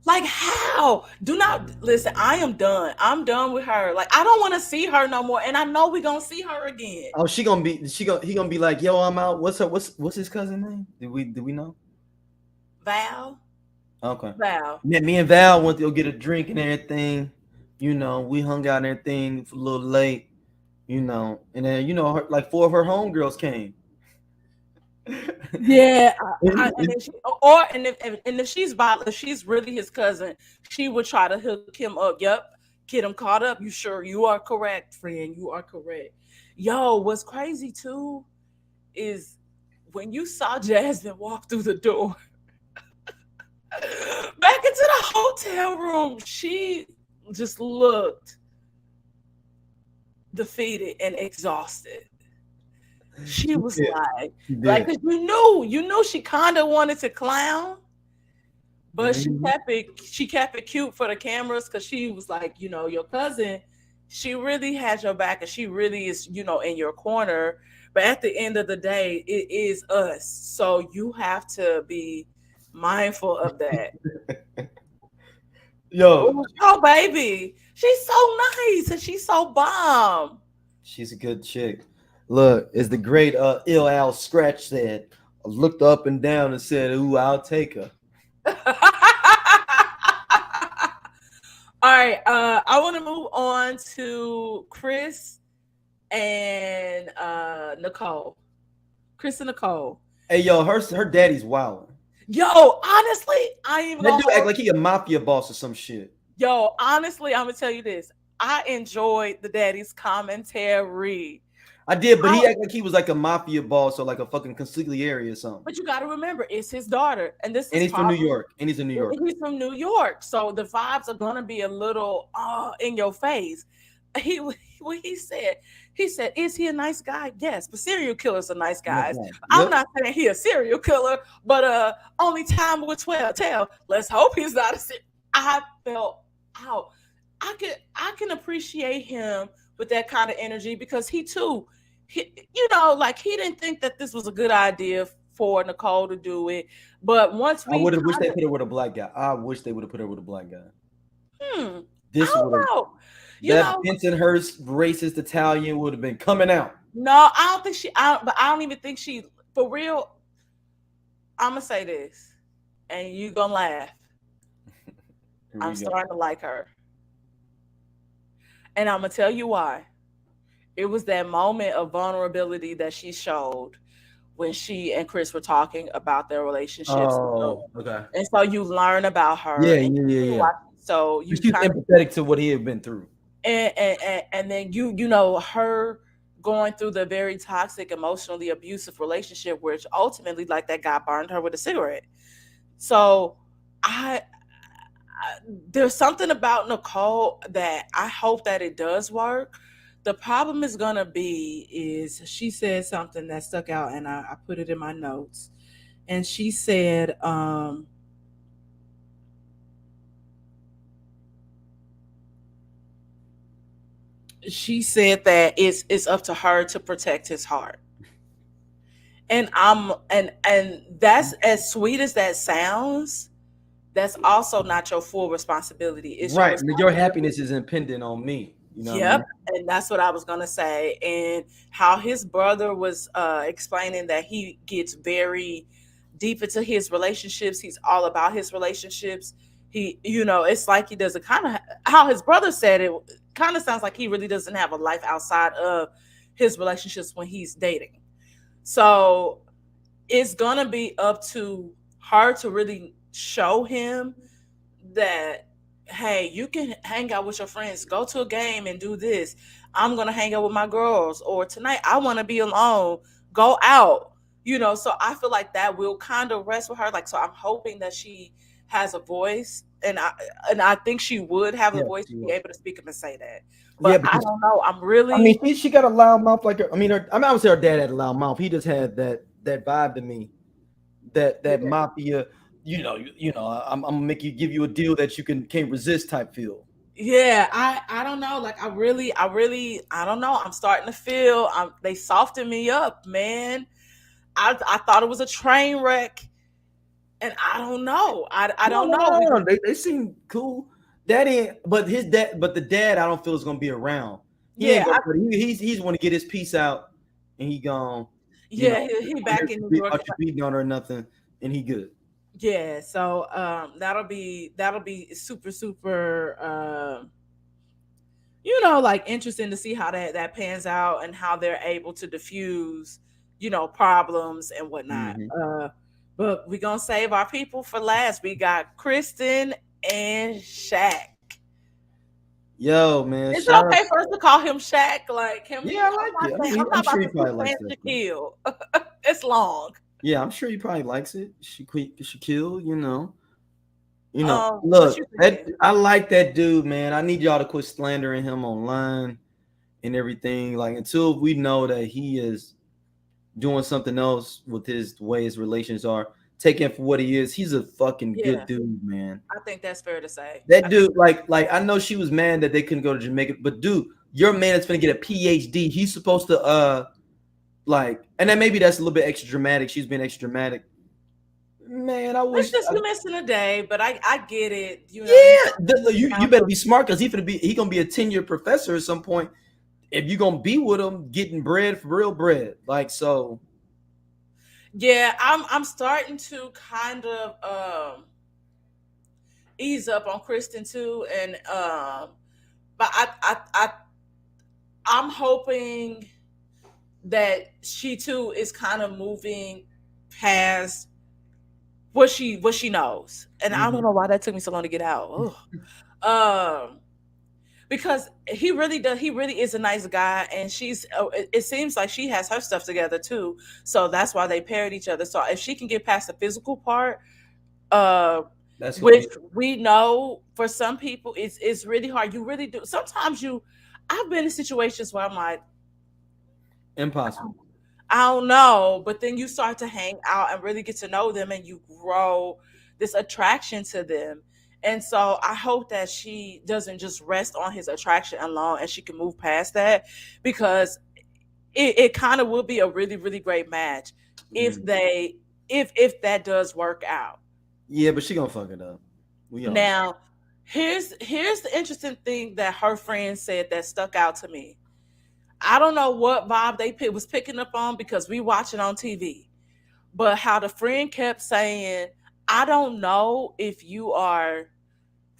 Speaker 2: Like how? Do not listen. I am done. I'm done with her. Like I don't want to see her no more. And I know we're gonna see her again.
Speaker 1: Oh, he gonna be like, yo, I'm out. What's his cousin name? Did we know?
Speaker 2: Val.
Speaker 1: Okay.
Speaker 2: Val.
Speaker 1: Yeah, me and Val went to go get a drink and everything. You know, we hung out and everything a little late. You know, and then like four of her homegirls came.
Speaker 2: Yeah, and
Speaker 1: And-
Speaker 2: if if if she's really his cousin, she would try to hook him up. Yep, get him caught up. You sure? You are correct, friend. You are correct. Yo, what's crazy too is when you saw Jasmine walk through the door. Back into the hotel room, she just looked defeated and exhausted. She was
Speaker 1: Yeah, she
Speaker 2: like,
Speaker 1: did.
Speaker 2: 'cause you knew she kind of wanted to clown, but
Speaker 1: Mhm.
Speaker 2: she kept it cute for the cameras because she was like, your cousin, she really has your back and she really is, in your corner. But at the end of the day, it is us. So you have to be mindful of that.
Speaker 1: Yo,
Speaker 2: Oh, baby. She's so nice and she's so bomb.
Speaker 1: she's a good chick. Look, as the great Ill Al Scratch said, I looked up and down and said, "Ooh, I'll take her."
Speaker 2: All right. I want to move on to Chris and Nicole. Chris and Nicole.
Speaker 1: Hey, yo, her daddy's wild.
Speaker 2: Yo, honestly, I ain't even
Speaker 1: That
Speaker 2: gonna
Speaker 1: dude act
Speaker 2: hold.
Speaker 1: like he a mafia boss or some shit.
Speaker 2: Yo, honestly, I'm gonna tell you this. I enjoyed the daddy's commentary.
Speaker 1: I did, but
Speaker 2: I,
Speaker 1: he act like he was like a mafia boss or like a fucking consigliere or something.
Speaker 2: but you got to remember, it's his daughter, and this
Speaker 1: And
Speaker 2: is
Speaker 1: he's from New
Speaker 2: probably
Speaker 1: York. And he's a New Yorker.
Speaker 2: he's from New York, so the vibes are gonna be a little in your face. He what he said, is he a nice guy? Yes, but serial killers are nice guys. I'm
Speaker 1: Yep.
Speaker 2: not saying he a serial killer, but only time will tell. Let's hope he's not I felt out. I can appreciate him with that kind of energy because he too, like he didn't think that this was a good idea for Nicole to do it. But once
Speaker 1: I
Speaker 2: we
Speaker 1: would have wished
Speaker 2: kind
Speaker 1: they
Speaker 2: of,
Speaker 1: put her with a black guy. I wish they would have put her with a black guy.
Speaker 2: I
Speaker 1: This would
Speaker 2: don't
Speaker 1: have
Speaker 2: know. You
Speaker 1: that
Speaker 2: know,
Speaker 1: Bensonhurst racist Italian would have been coming out.
Speaker 2: no, I don't think but I don't even think she, for real. I'm gonna say this, and you gonna laugh.
Speaker 1: Here
Speaker 2: I'm
Speaker 1: we go.
Speaker 2: starting to like her, and I'm gonna tell you why. It was that moment of vulnerability that she showed when she and Chris were talking about their relationships.
Speaker 1: Oh, okay.
Speaker 2: And so you learn about her,
Speaker 1: Yeah,
Speaker 2: and
Speaker 1: yeah, yeah, yeah.
Speaker 2: so
Speaker 1: But
Speaker 2: you
Speaker 1: she's
Speaker 2: kind of,
Speaker 1: empathetic to what he had been through.
Speaker 2: and then you know her going through the very toxic, emotionally abusive relationship, which ultimately, like, that guy burned her with a cigarette. So I there's something about Nicole that I hope that it does work. The problem is gonna be is she said something that stuck out, and I put it in my notes. And she said that it's up to her to protect his heart. And that's, as sweet as that sounds, that's also not your full responsibility. It's your
Speaker 1: Right. Your
Speaker 2: responsibility.
Speaker 1: happiness is impendent on me. You know what I mean?
Speaker 2: Yep, and that's what I was gonna say. And how his brother was explaining that he gets very deep into his relationships. He's all about his relationships. It's like he doesn't, kind of how his brother said it. Kind of sounds like he really doesn't have a life outside of his relationships when he's dating. So it's gonna be up to her to really show him that, hey, you can hang out with your friends, go to a game and do this. I'm gonna hang out with my girls, or tonight I want to be alone, go out. So I feel like that will kind of rest with her. Like, so I'm hoping that she has a voice, and I think she would have a
Speaker 1: Yeah,
Speaker 2: voice
Speaker 1: she
Speaker 2: to be
Speaker 1: will.
Speaker 2: able to speak up and say that.
Speaker 1: Yeah,
Speaker 2: But I
Speaker 1: because
Speaker 2: don't know. I'm
Speaker 1: I mean
Speaker 2: really,
Speaker 1: she got a loud mouth like her. I would say her dad had a loud mouth. He just had that vibe to me. That
Speaker 2: yeah.
Speaker 1: mafia, I'm gonna give you a deal that you can't resist type feel.
Speaker 2: Yeah, I don't know. Like, I don't know. I'm starting to feel they softened me up, man. I thought it was a train wreck, and I don't know. I
Speaker 1: No,
Speaker 2: don't
Speaker 1: no,
Speaker 2: know.
Speaker 1: no, no, no. They seem cool. That ain't, but his dad, but the dad, I don't feel is gonna be around. He
Speaker 2: Yeah,
Speaker 1: ain't gonna. He's want to get his piece out, and he gone. You know,
Speaker 2: yeah. He back in New York.
Speaker 1: out your beating on her or nothing, and he good.
Speaker 2: Yeah, so that'll be super super like interesting to see how that pans out and how they're able to diffuse problems and whatnot.
Speaker 1: Hmm.
Speaker 2: But we're gonna save our people for last. We got Kristen and Shaq.
Speaker 1: Yo, man,
Speaker 2: Is it
Speaker 1: shout out.
Speaker 2: okay for us to call him Shaq? Like, can
Speaker 1: Yeah,
Speaker 2: we?
Speaker 1: I like it.
Speaker 2: I'm
Speaker 1: I'm
Speaker 2: not
Speaker 1: sure
Speaker 2: about
Speaker 1: he
Speaker 2: to keep
Speaker 1: probably likes
Speaker 2: saying
Speaker 1: that shit.
Speaker 2: Shaquille. It's long.
Speaker 1: Yeah, I'm sure he probably likes it. Shaquille, You know,
Speaker 2: What
Speaker 1: look,
Speaker 2: you
Speaker 1: that
Speaker 2: thinking?
Speaker 1: I like that dude, man. I need y'all to quit slandering him online and everything. Like until we know that he is doing something else with his way his relations are, take him for what he is. He's a fucking good
Speaker 2: Yeah,
Speaker 1: dude, man.
Speaker 2: I think that's fair to say.
Speaker 1: That
Speaker 2: I think
Speaker 1: dude, like I know she was mad that they couldn't go to Jamaica, but dude, your man is gonna get a PhD. He's supposed to like, and then maybe that's a little bit extra dramatic. She's being extra dramatic. Man, I
Speaker 2: it's
Speaker 1: wish.
Speaker 2: just you missing a day, but I get it. You know, you
Speaker 1: Yeah, you
Speaker 2: count
Speaker 1: better
Speaker 2: on.
Speaker 1: be smart because he gonna be a 10-year professor at some point. If you gonna be with him, getting bread for real bread, like so.
Speaker 2: Yeah, I'm starting to kind of ease up on Kristen too, and but I'm hoping that she too is kind of moving past what she knows, and I don't
Speaker 1: Mhm.
Speaker 2: know why that took me so long to get out. Um, because he really does. He really is a nice guy, and she's. It seems like she has her stuff together too, so that's why they paired each other. So if she can get past the physical part, uh,
Speaker 1: That's gonna
Speaker 2: which
Speaker 1: be
Speaker 2: we know for some people it's really hard. You really do. Sometimes I've been in situations where I'm like,
Speaker 1: impossible.
Speaker 2: I don't know. But then you start to hang out and really get to know them and you grow this attraction to them. And so I hope that she doesn't just rest on his attraction alone and she can move past that because it kind of will be a really, really great match if
Speaker 1: Mhm.
Speaker 2: they if that does work out.
Speaker 1: Yeah, but she gonna fuck it up. We all know.
Speaker 2: Now, here's the interesting thing that her friend said that stuck out to me. I don't know what vibe was picking up on because we watch it on TV. But how the friend kept saying, I don't know if you are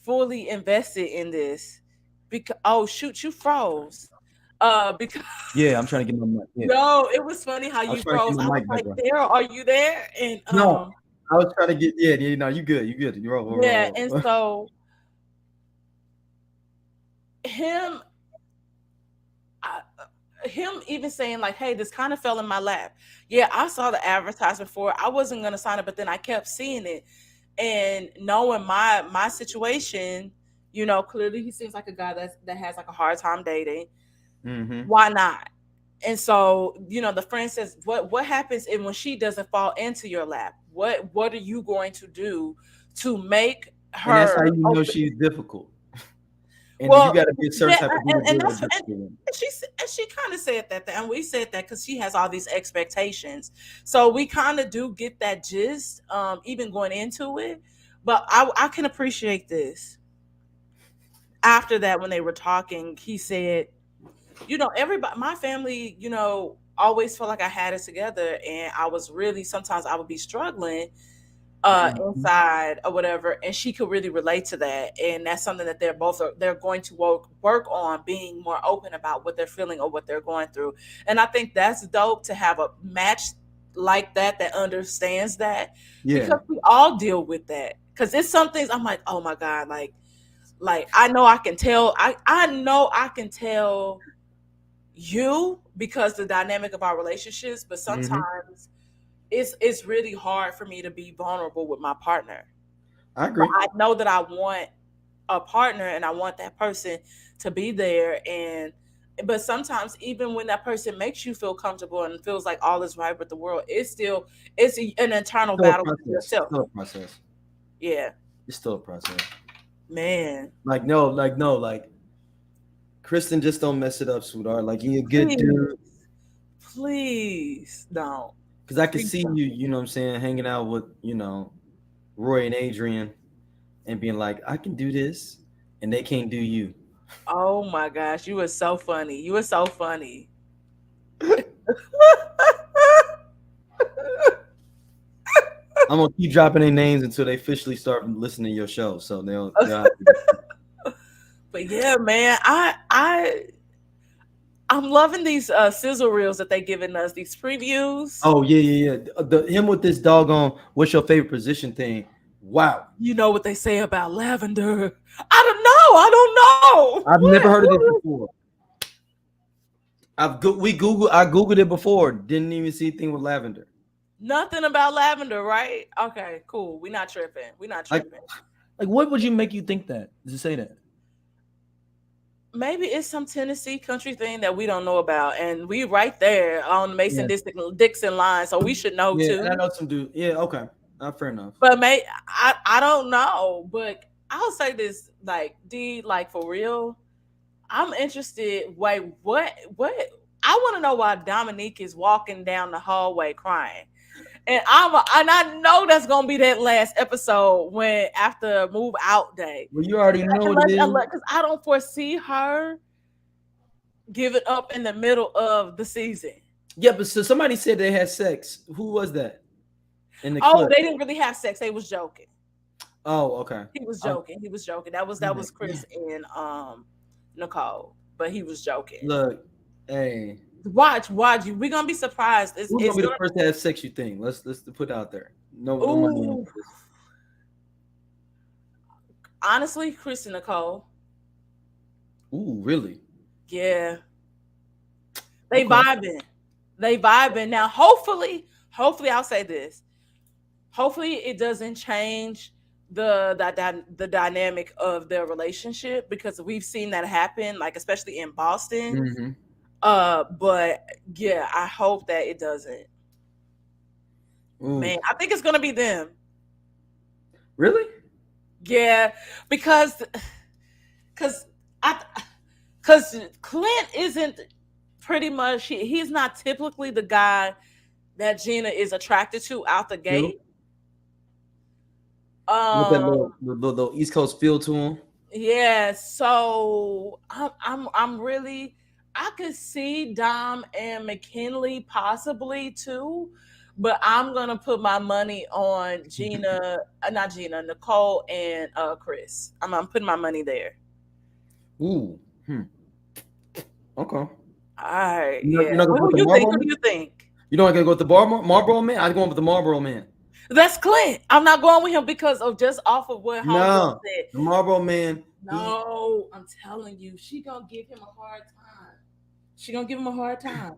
Speaker 2: fully invested in this. Because oh shoot, you froze. Because
Speaker 1: Yeah, I'm trying to get my mic. Yeah,
Speaker 2: no, it was funny how
Speaker 1: I was
Speaker 2: you
Speaker 1: trying to get
Speaker 2: froze.
Speaker 1: my
Speaker 2: I was
Speaker 1: mic back
Speaker 2: like,
Speaker 1: right.
Speaker 2: Daryl, are you there? And
Speaker 1: No, I was trying to get. Yeah, yeah. No, you good. You good. You're
Speaker 2: yeah,
Speaker 1: over.
Speaker 2: and so him I, him even saying like, "Hey, this kind of fell in my lap." Yeah, I saw the advertisement for it. I wasn't gonna sign it, but then I kept seeing it, and knowing my situation, clearly he seems like a guy that has like a hard time dating.
Speaker 1: Mm-hmm.
Speaker 2: Why not? And so, the friend says, "What happens if when she doesn't fall into your lap? What are you going to do to make
Speaker 1: And that's how
Speaker 2: her
Speaker 1: you know
Speaker 2: open?"
Speaker 1: she's difficult. And you
Speaker 2: Well,
Speaker 1: got to be a certain
Speaker 2: yeah,
Speaker 1: type of dude to
Speaker 2: and
Speaker 1: deal with
Speaker 2: that's
Speaker 1: a
Speaker 2: and
Speaker 1: difficult woman.
Speaker 2: she kind of said that, and we said that because she has all these expectations. So we kind of do get that gist, even going into it. But I can appreciate this. After that, when they were talking, he said, everybody, my family, always felt like I had it together, and I was really sometimes I would be struggling
Speaker 1: Mhm.
Speaker 2: inside or whatever, and she could really relate to that, and that's something that they're going to work on being more open about what they're feeling or what they're going through. And I think that's dope to have a match like that understands that,
Speaker 1: Yeah.
Speaker 2: because we all deal with that, because it's some things I'm like, oh my god, like I know I can tell, I know I can tell you because the dynamic of our relationships, but
Speaker 1: Hmm.
Speaker 2: sometimes it's really hard for me to be vulnerable with my partner.
Speaker 1: I
Speaker 2: But
Speaker 1: agree.
Speaker 2: I know that I want a partner and I want that person to be there, and but sometimes even when that person makes you feel comfortable and feels like all is right with the world, an internal
Speaker 1: Still a
Speaker 2: battle with
Speaker 1: process.
Speaker 2: yourself.
Speaker 1: Still a process.
Speaker 2: Yeah,
Speaker 1: It's still a process.
Speaker 2: man.
Speaker 1: Like no, like Kristen, just don't mess it up, sweetheart. Like you're a good
Speaker 2: Please,
Speaker 1: dude.
Speaker 2: please don't.
Speaker 1: Cause I could
Speaker 2: Please
Speaker 1: see
Speaker 2: don't.
Speaker 1: you, you know what I'm saying, hanging out with, Roy and Adrian and being like, I can do this, and they can't do you.
Speaker 2: Oh my gosh, you were so funny. You were so funny.
Speaker 1: I'm gonna keep dropping their names until they officially start listening to your show. So they'll have to.
Speaker 2: But yeah, man, I'm loving these sizzle reels that they giving us, these previews.
Speaker 1: Oh yeah, yeah, yeah. Him with this doggone what's your favorite position thing. Wow.
Speaker 2: You know what they say about lavender. I don't know. I don't know.
Speaker 1: I've never heard of this
Speaker 2: What?
Speaker 1: before. I googled it before. Didn't even see anything with lavender.
Speaker 2: Nothing about lavender, right? Okay, cool. We're not tripping. We're not
Speaker 1: Like
Speaker 2: tripping.
Speaker 1: Like, what would you make you think that to say that?
Speaker 2: Maybe it's some Tennessee country thing that we don't know about, and we right there on the Mason
Speaker 1: Yeah,
Speaker 2: Dixon line, so we should know
Speaker 1: yeah, and I
Speaker 2: too.
Speaker 1: know some dude. Yeah, okay, fair enough.
Speaker 2: But I don't know, but I'll say this, like D, like for real, I'm interested. Wait, what? I want to know why Dominique is walking down the hallway crying. And I know that's gonna be that last episode when after move out day.
Speaker 1: Well, you already know what it is.
Speaker 2: Because I don't foresee her giving up in the middle of the season.
Speaker 1: Yeah, but so somebody said they had sex. Who was that in the
Speaker 2: Oh,
Speaker 1: clip?
Speaker 2: they didn't really have sex. They was joking.
Speaker 1: Oh, okay.
Speaker 2: He was joking. He was joking. That was Chris and Nicole, but he was joking.
Speaker 1: Look, hey,
Speaker 2: Watch you. We're gonna be surprised.
Speaker 1: who's gonna be the first to have sex? You think? Let's put it out there. No money.
Speaker 2: Honestly, Chris and Nicole.
Speaker 1: Ooh, really?
Speaker 2: Yeah. They vibing. They vibing. Now, hopefully, I'll say this. Hopefully, it doesn't change the dynamic of their relationship, because we've seen that happen, like especially in Boston.
Speaker 1: Mm-hmm.
Speaker 2: But yeah, I hope that it doesn't. Ooh. Man, I think it's gonna be them.
Speaker 1: Really?
Speaker 2: Yeah, because Clint isn't pretty much he's not typically the guy that Gina is attracted to out the gate.
Speaker 1: With that little East Coast feel to him.
Speaker 2: Yeah, so I'm really, I could see Dom and McKinley possibly too, but I'm gonna put my money on Nicole and Chris. I'm putting my money there.
Speaker 1: Ooh. Okay.
Speaker 2: All right.
Speaker 1: Who
Speaker 2: do you think?
Speaker 1: You know I gotta go with the Marlboro Man? I'm going with the Marlboro Man.
Speaker 2: That's Clint. I'm not going with him because of just off of what Homegirl said.
Speaker 1: The Marlboro Man.
Speaker 2: No, I'm telling you, she gonna give him a hard time. She gonna give him a hard time.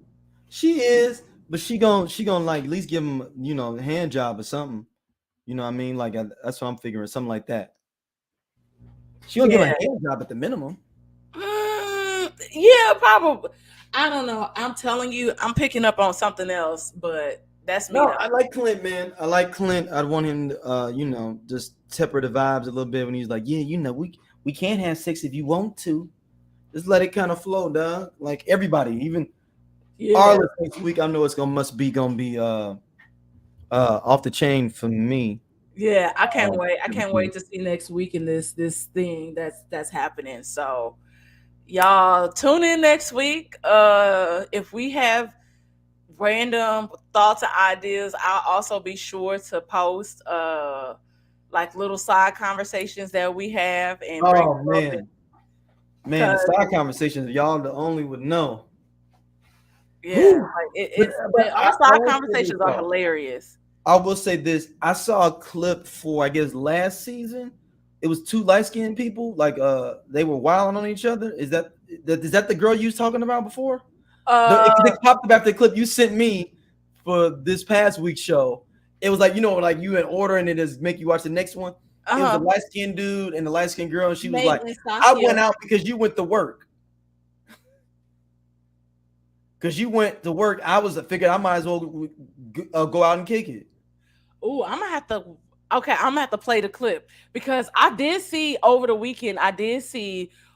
Speaker 1: She is, but she gonna like at least give him, a hand job or something. You know what I mean? Like that's what I'm figuring, something like that. She gonna give him a hand job at the minimum.
Speaker 2: Yeah, probably. I don't know. I'm telling you, I'm picking up on something else, but that's me.
Speaker 1: No, I like Clint, man. I like Clint. I'd want him to, just temper the vibes a little bit when he's like, yeah, we can't have sex if you want to. Just let it kind of flow, dog. Like everybody, even Arliss next week, I know it's must be gonna be off the chain for me.
Speaker 2: Yeah, I can't wait. I can't wait to see next week in this thing that's happening. So y'all tune in next week. If we have random thoughts and ideas, I'll also be sure to post like little side conversations that we have and
Speaker 1: man, the side conversations, y'all the only would know.
Speaker 2: Yeah, but our side conversations are hilarious.
Speaker 1: I will say this. I saw a clip for, I guess, last season. It was two light-skinned people, like they were wilding on each other. Is that the girl you was talking about before? It popped up after the clip you sent me for this past week's show. It was like, like you in order and it just make you watch the next one. It was a light-skinned dude and a light-skinned girl, and she was like, I went out because you went to work. Because you went to work, I figured I might as well go out and kick it.
Speaker 2: Oh, I'm gonna have to play the clip, because I did see over the weekend,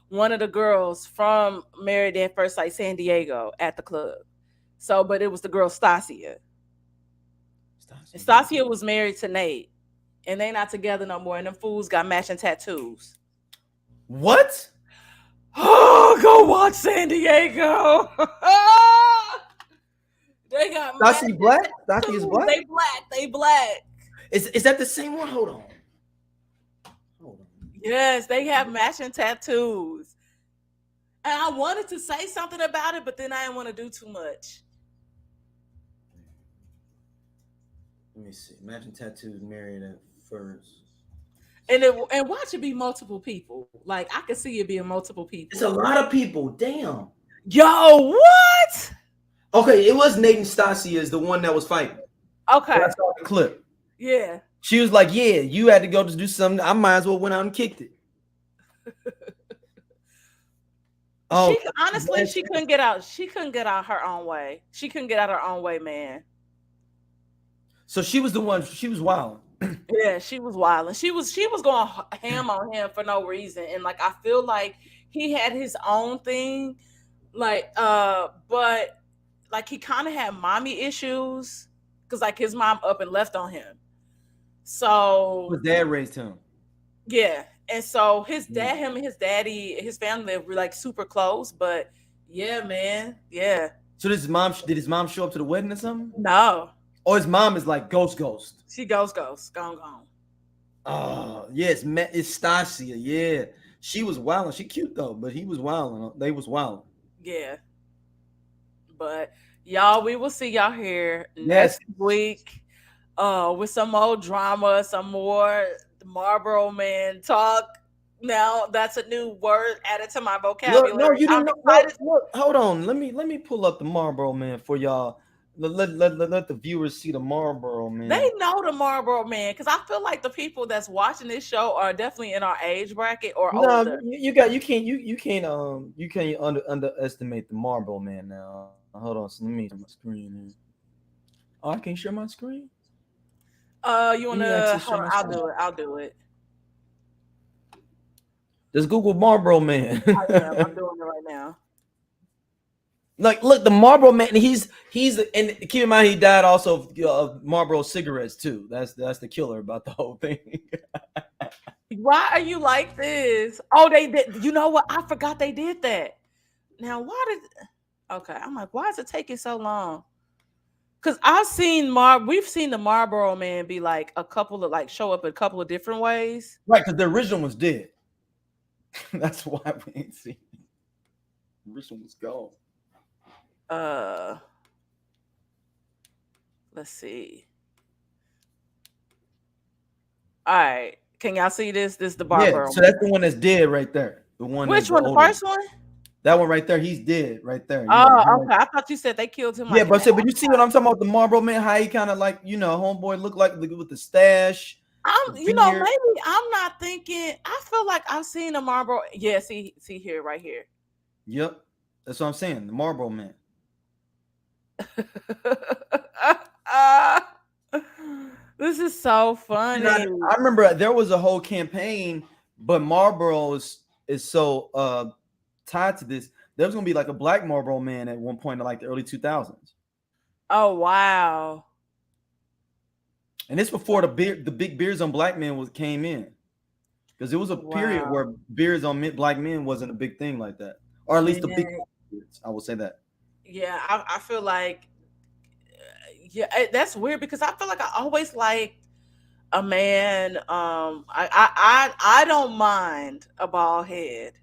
Speaker 2: one of the girls from Married at First Sight San Diego at the club. So, but it was the girl Stasia. And Stasia was married to Nate, and they not together no more. And them fools got matching tattoos.
Speaker 1: What?
Speaker 2: Oh, go watch San Diego. They got
Speaker 1: Stasia black? Stasia is black?
Speaker 2: They black.
Speaker 1: Is that the same one? Hold on.
Speaker 2: Yes, they have matching tattoos. And I wanted to say something about it, but then I didn't want to do too much.
Speaker 1: Let me see. Matching tattoos, Married at First.
Speaker 2: And watch it be multiple people. Like, I could see it being multiple people.
Speaker 1: It's a lot of people. Damn.
Speaker 2: Yo, what?
Speaker 1: Okay, it was Nate and Stasia is the one that was fighting.
Speaker 2: Okay.
Speaker 1: I saw the clip.
Speaker 2: Yeah.
Speaker 1: She was like, "Yeah, you had to go to do something. I might as well went out and kicked it." Oh,
Speaker 2: Honestly, she couldn't get out. She couldn't get out her own way. She couldn't get out her own way, man.
Speaker 1: so she was the one. She was wild.
Speaker 2: Yeah, she was wild, and she was going ham on him for no reason. And like I feel like he had his own thing, like but like he kind of had mommy issues because like his mom up and left on him. So
Speaker 1: His dad raised him.
Speaker 2: yeah, and so his
Speaker 1: Mm.
Speaker 2: dad, him and his daddy, his family were like super close. But yeah, man, yeah,
Speaker 1: So did his mom show up to the wedding or something?
Speaker 2: no,
Speaker 1: Or his mom is like ghost.
Speaker 2: she goes, gone.
Speaker 1: Oh, yes, it's Stasia. Yeah. She was wilding. She cute though, but he was wilding. They was wilding.
Speaker 2: Yeah, but y'all, we will see y'all here
Speaker 1: Yes.
Speaker 2: next week, with some more drama, some more Marlboro Man talk. Now that's a new word added to my
Speaker 1: Look, no,
Speaker 2: vocabulary.
Speaker 1: you
Speaker 2: I'm
Speaker 1: didn't know.
Speaker 2: excited.
Speaker 1: Look, hold on. Let me pull up the Marlboro Man for y'all. Let the viewers see the Marlboro
Speaker 2: They
Speaker 1: Man.
Speaker 2: know the Marlboro Man because I feel like the people that's watching this show are definitely in our age bracket or
Speaker 1: No,
Speaker 2: older.
Speaker 1: you can't underestimate the Marlboro Man now. Hold on, so let me share my screen here. Oh, I can't share my screen.
Speaker 2: You
Speaker 1: Let me actually
Speaker 2: wanna
Speaker 1: share
Speaker 2: hold on?
Speaker 1: my
Speaker 2: I'll
Speaker 1: screen.
Speaker 2: do it. I'll do it.
Speaker 1: Just Google Marlboro Man.
Speaker 2: I am. I'm doing it right now.
Speaker 1: Like, look, the Marlboro Man. He's and keep in mind he died also of Marlboro cigarettes too. That's the killer about the whole thing.
Speaker 2: Why are you like this? Oh, they did. You know what? I forgot they did that. Now, why did? Okay, I'm like, why is it taking so long? Because we've seen the Marlboro Man be like a couple of like show up a couple of different ways.
Speaker 1: Right, because the original was dead. That's why we ain't seen it. The original was gone.
Speaker 2: Uh, let's see. All right, can y'all see this? This is the
Speaker 1: Yeah,
Speaker 2: Marlboro
Speaker 1: so that's the
Speaker 2: Man.
Speaker 1: one that's dead right there. The one that's
Speaker 2: Which
Speaker 1: the
Speaker 2: one? The
Speaker 1: older.
Speaker 2: first one?
Speaker 1: That one right there, he's dead right there.
Speaker 2: Oh, okay. I thought you said they killed him
Speaker 1: Yeah,
Speaker 2: like in the
Speaker 1: but you see what I'm talking about? The Marlboro Man, how he kind of like homeboy looked like with the stash, the beard.
Speaker 2: Maybe I'm not thinking. I feel like I've seen a Marlboro. Yeah, see here, right here.
Speaker 1: Yep, that's what I'm saying. The Marlboro Man.
Speaker 2: This is so
Speaker 1: And I,
Speaker 2: funny.
Speaker 1: I remember there was a whole campaign, but Marlboro is so tied to this. There was gonna be like a black Marlboro Man at one point in like the early 2000s,
Speaker 2: Oh wow.
Speaker 1: and it's before the big beards on black men came in, because it was a period
Speaker 2: Wow.
Speaker 1: where beards on black men wasn't a big thing like that, or at least the big
Speaker 2: Man.
Speaker 1: beards. I will say that.
Speaker 2: Yeah, I feel like yeah, that's weird because I feel like I always like a man. I don't mind a bald head,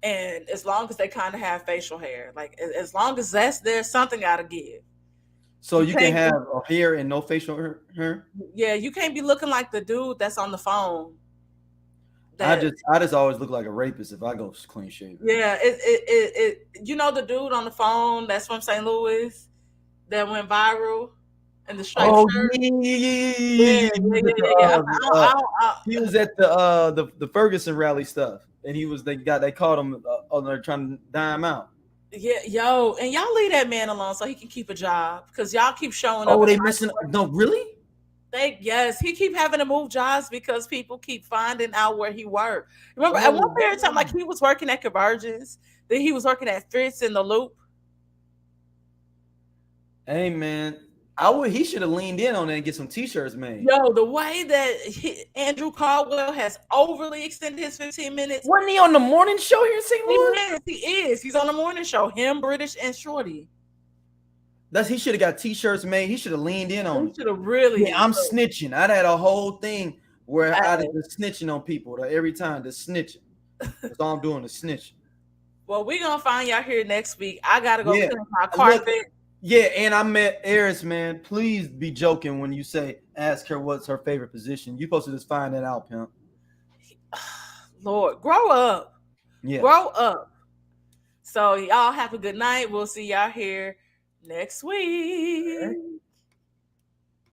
Speaker 2: and as long as they kind of have facial hair, like as long as there's something gotta give.
Speaker 1: So
Speaker 2: You
Speaker 1: you can
Speaker 2: can't
Speaker 1: have a hair and no facial hair.
Speaker 2: Yeah, you can't be looking like the dude that's on the phone.
Speaker 1: I
Speaker 2: That
Speaker 1: just I just always look like a rapist if I go clean shaven.
Speaker 2: yeah, you know the dude on the phone that's from St. Louis that went viral in the striped
Speaker 1: Oh
Speaker 2: shirt.
Speaker 1: yeah, yeah, yeah,
Speaker 2: Yeah,
Speaker 1: yeah, yeah.
Speaker 2: yeah, yeah, yeah, yeah.
Speaker 1: He was at the Ferguson rally stuff, and they caught him. They're trying to dime him out.
Speaker 2: Yeah, yo, and y'all leave that man alone so he can keep a job because y'all keep showing up
Speaker 1: Oh,
Speaker 2: and
Speaker 1: they missing? No, really?
Speaker 2: yes, he keep having to move jobs because people keep finding out where he worked. Remember, at one
Speaker 1: Oh,
Speaker 2: period of time, like he was working at Convergence, then he was working at Fritz in the Loop.
Speaker 1: hey man, he should have leaned in on that and get some T-shirts made.
Speaker 2: Yo, the way that Andrew Caldwell has overly extended his 15 minutes.
Speaker 1: Wasn't he on the morning show here in St. Louis?
Speaker 2: He is. He's on the morning show. Him, British, and Shorty.
Speaker 1: He should have got T-shirts made. He should have leaned in on
Speaker 2: He
Speaker 1: it.
Speaker 2: should have really.
Speaker 1: Yeah, I'm snitching. I'd had a whole thing where I
Speaker 2: Hey.
Speaker 1: did the snitching on people every time. The snitching. That's all I'm doing. The snitching.
Speaker 2: Well, we're gonna find y'all here next week. I gotta go
Speaker 1: Yeah.
Speaker 2: clean my
Speaker 1: Look,
Speaker 2: carpet.
Speaker 1: yeah, and I met Eris, man. Please be joking when you say ask her what's her favorite position. You supposed to just find that out, pimp.
Speaker 2: Lord, grow up.
Speaker 1: Yeah.
Speaker 2: Grow up. So y'all have a good night. We'll see y'all here next week.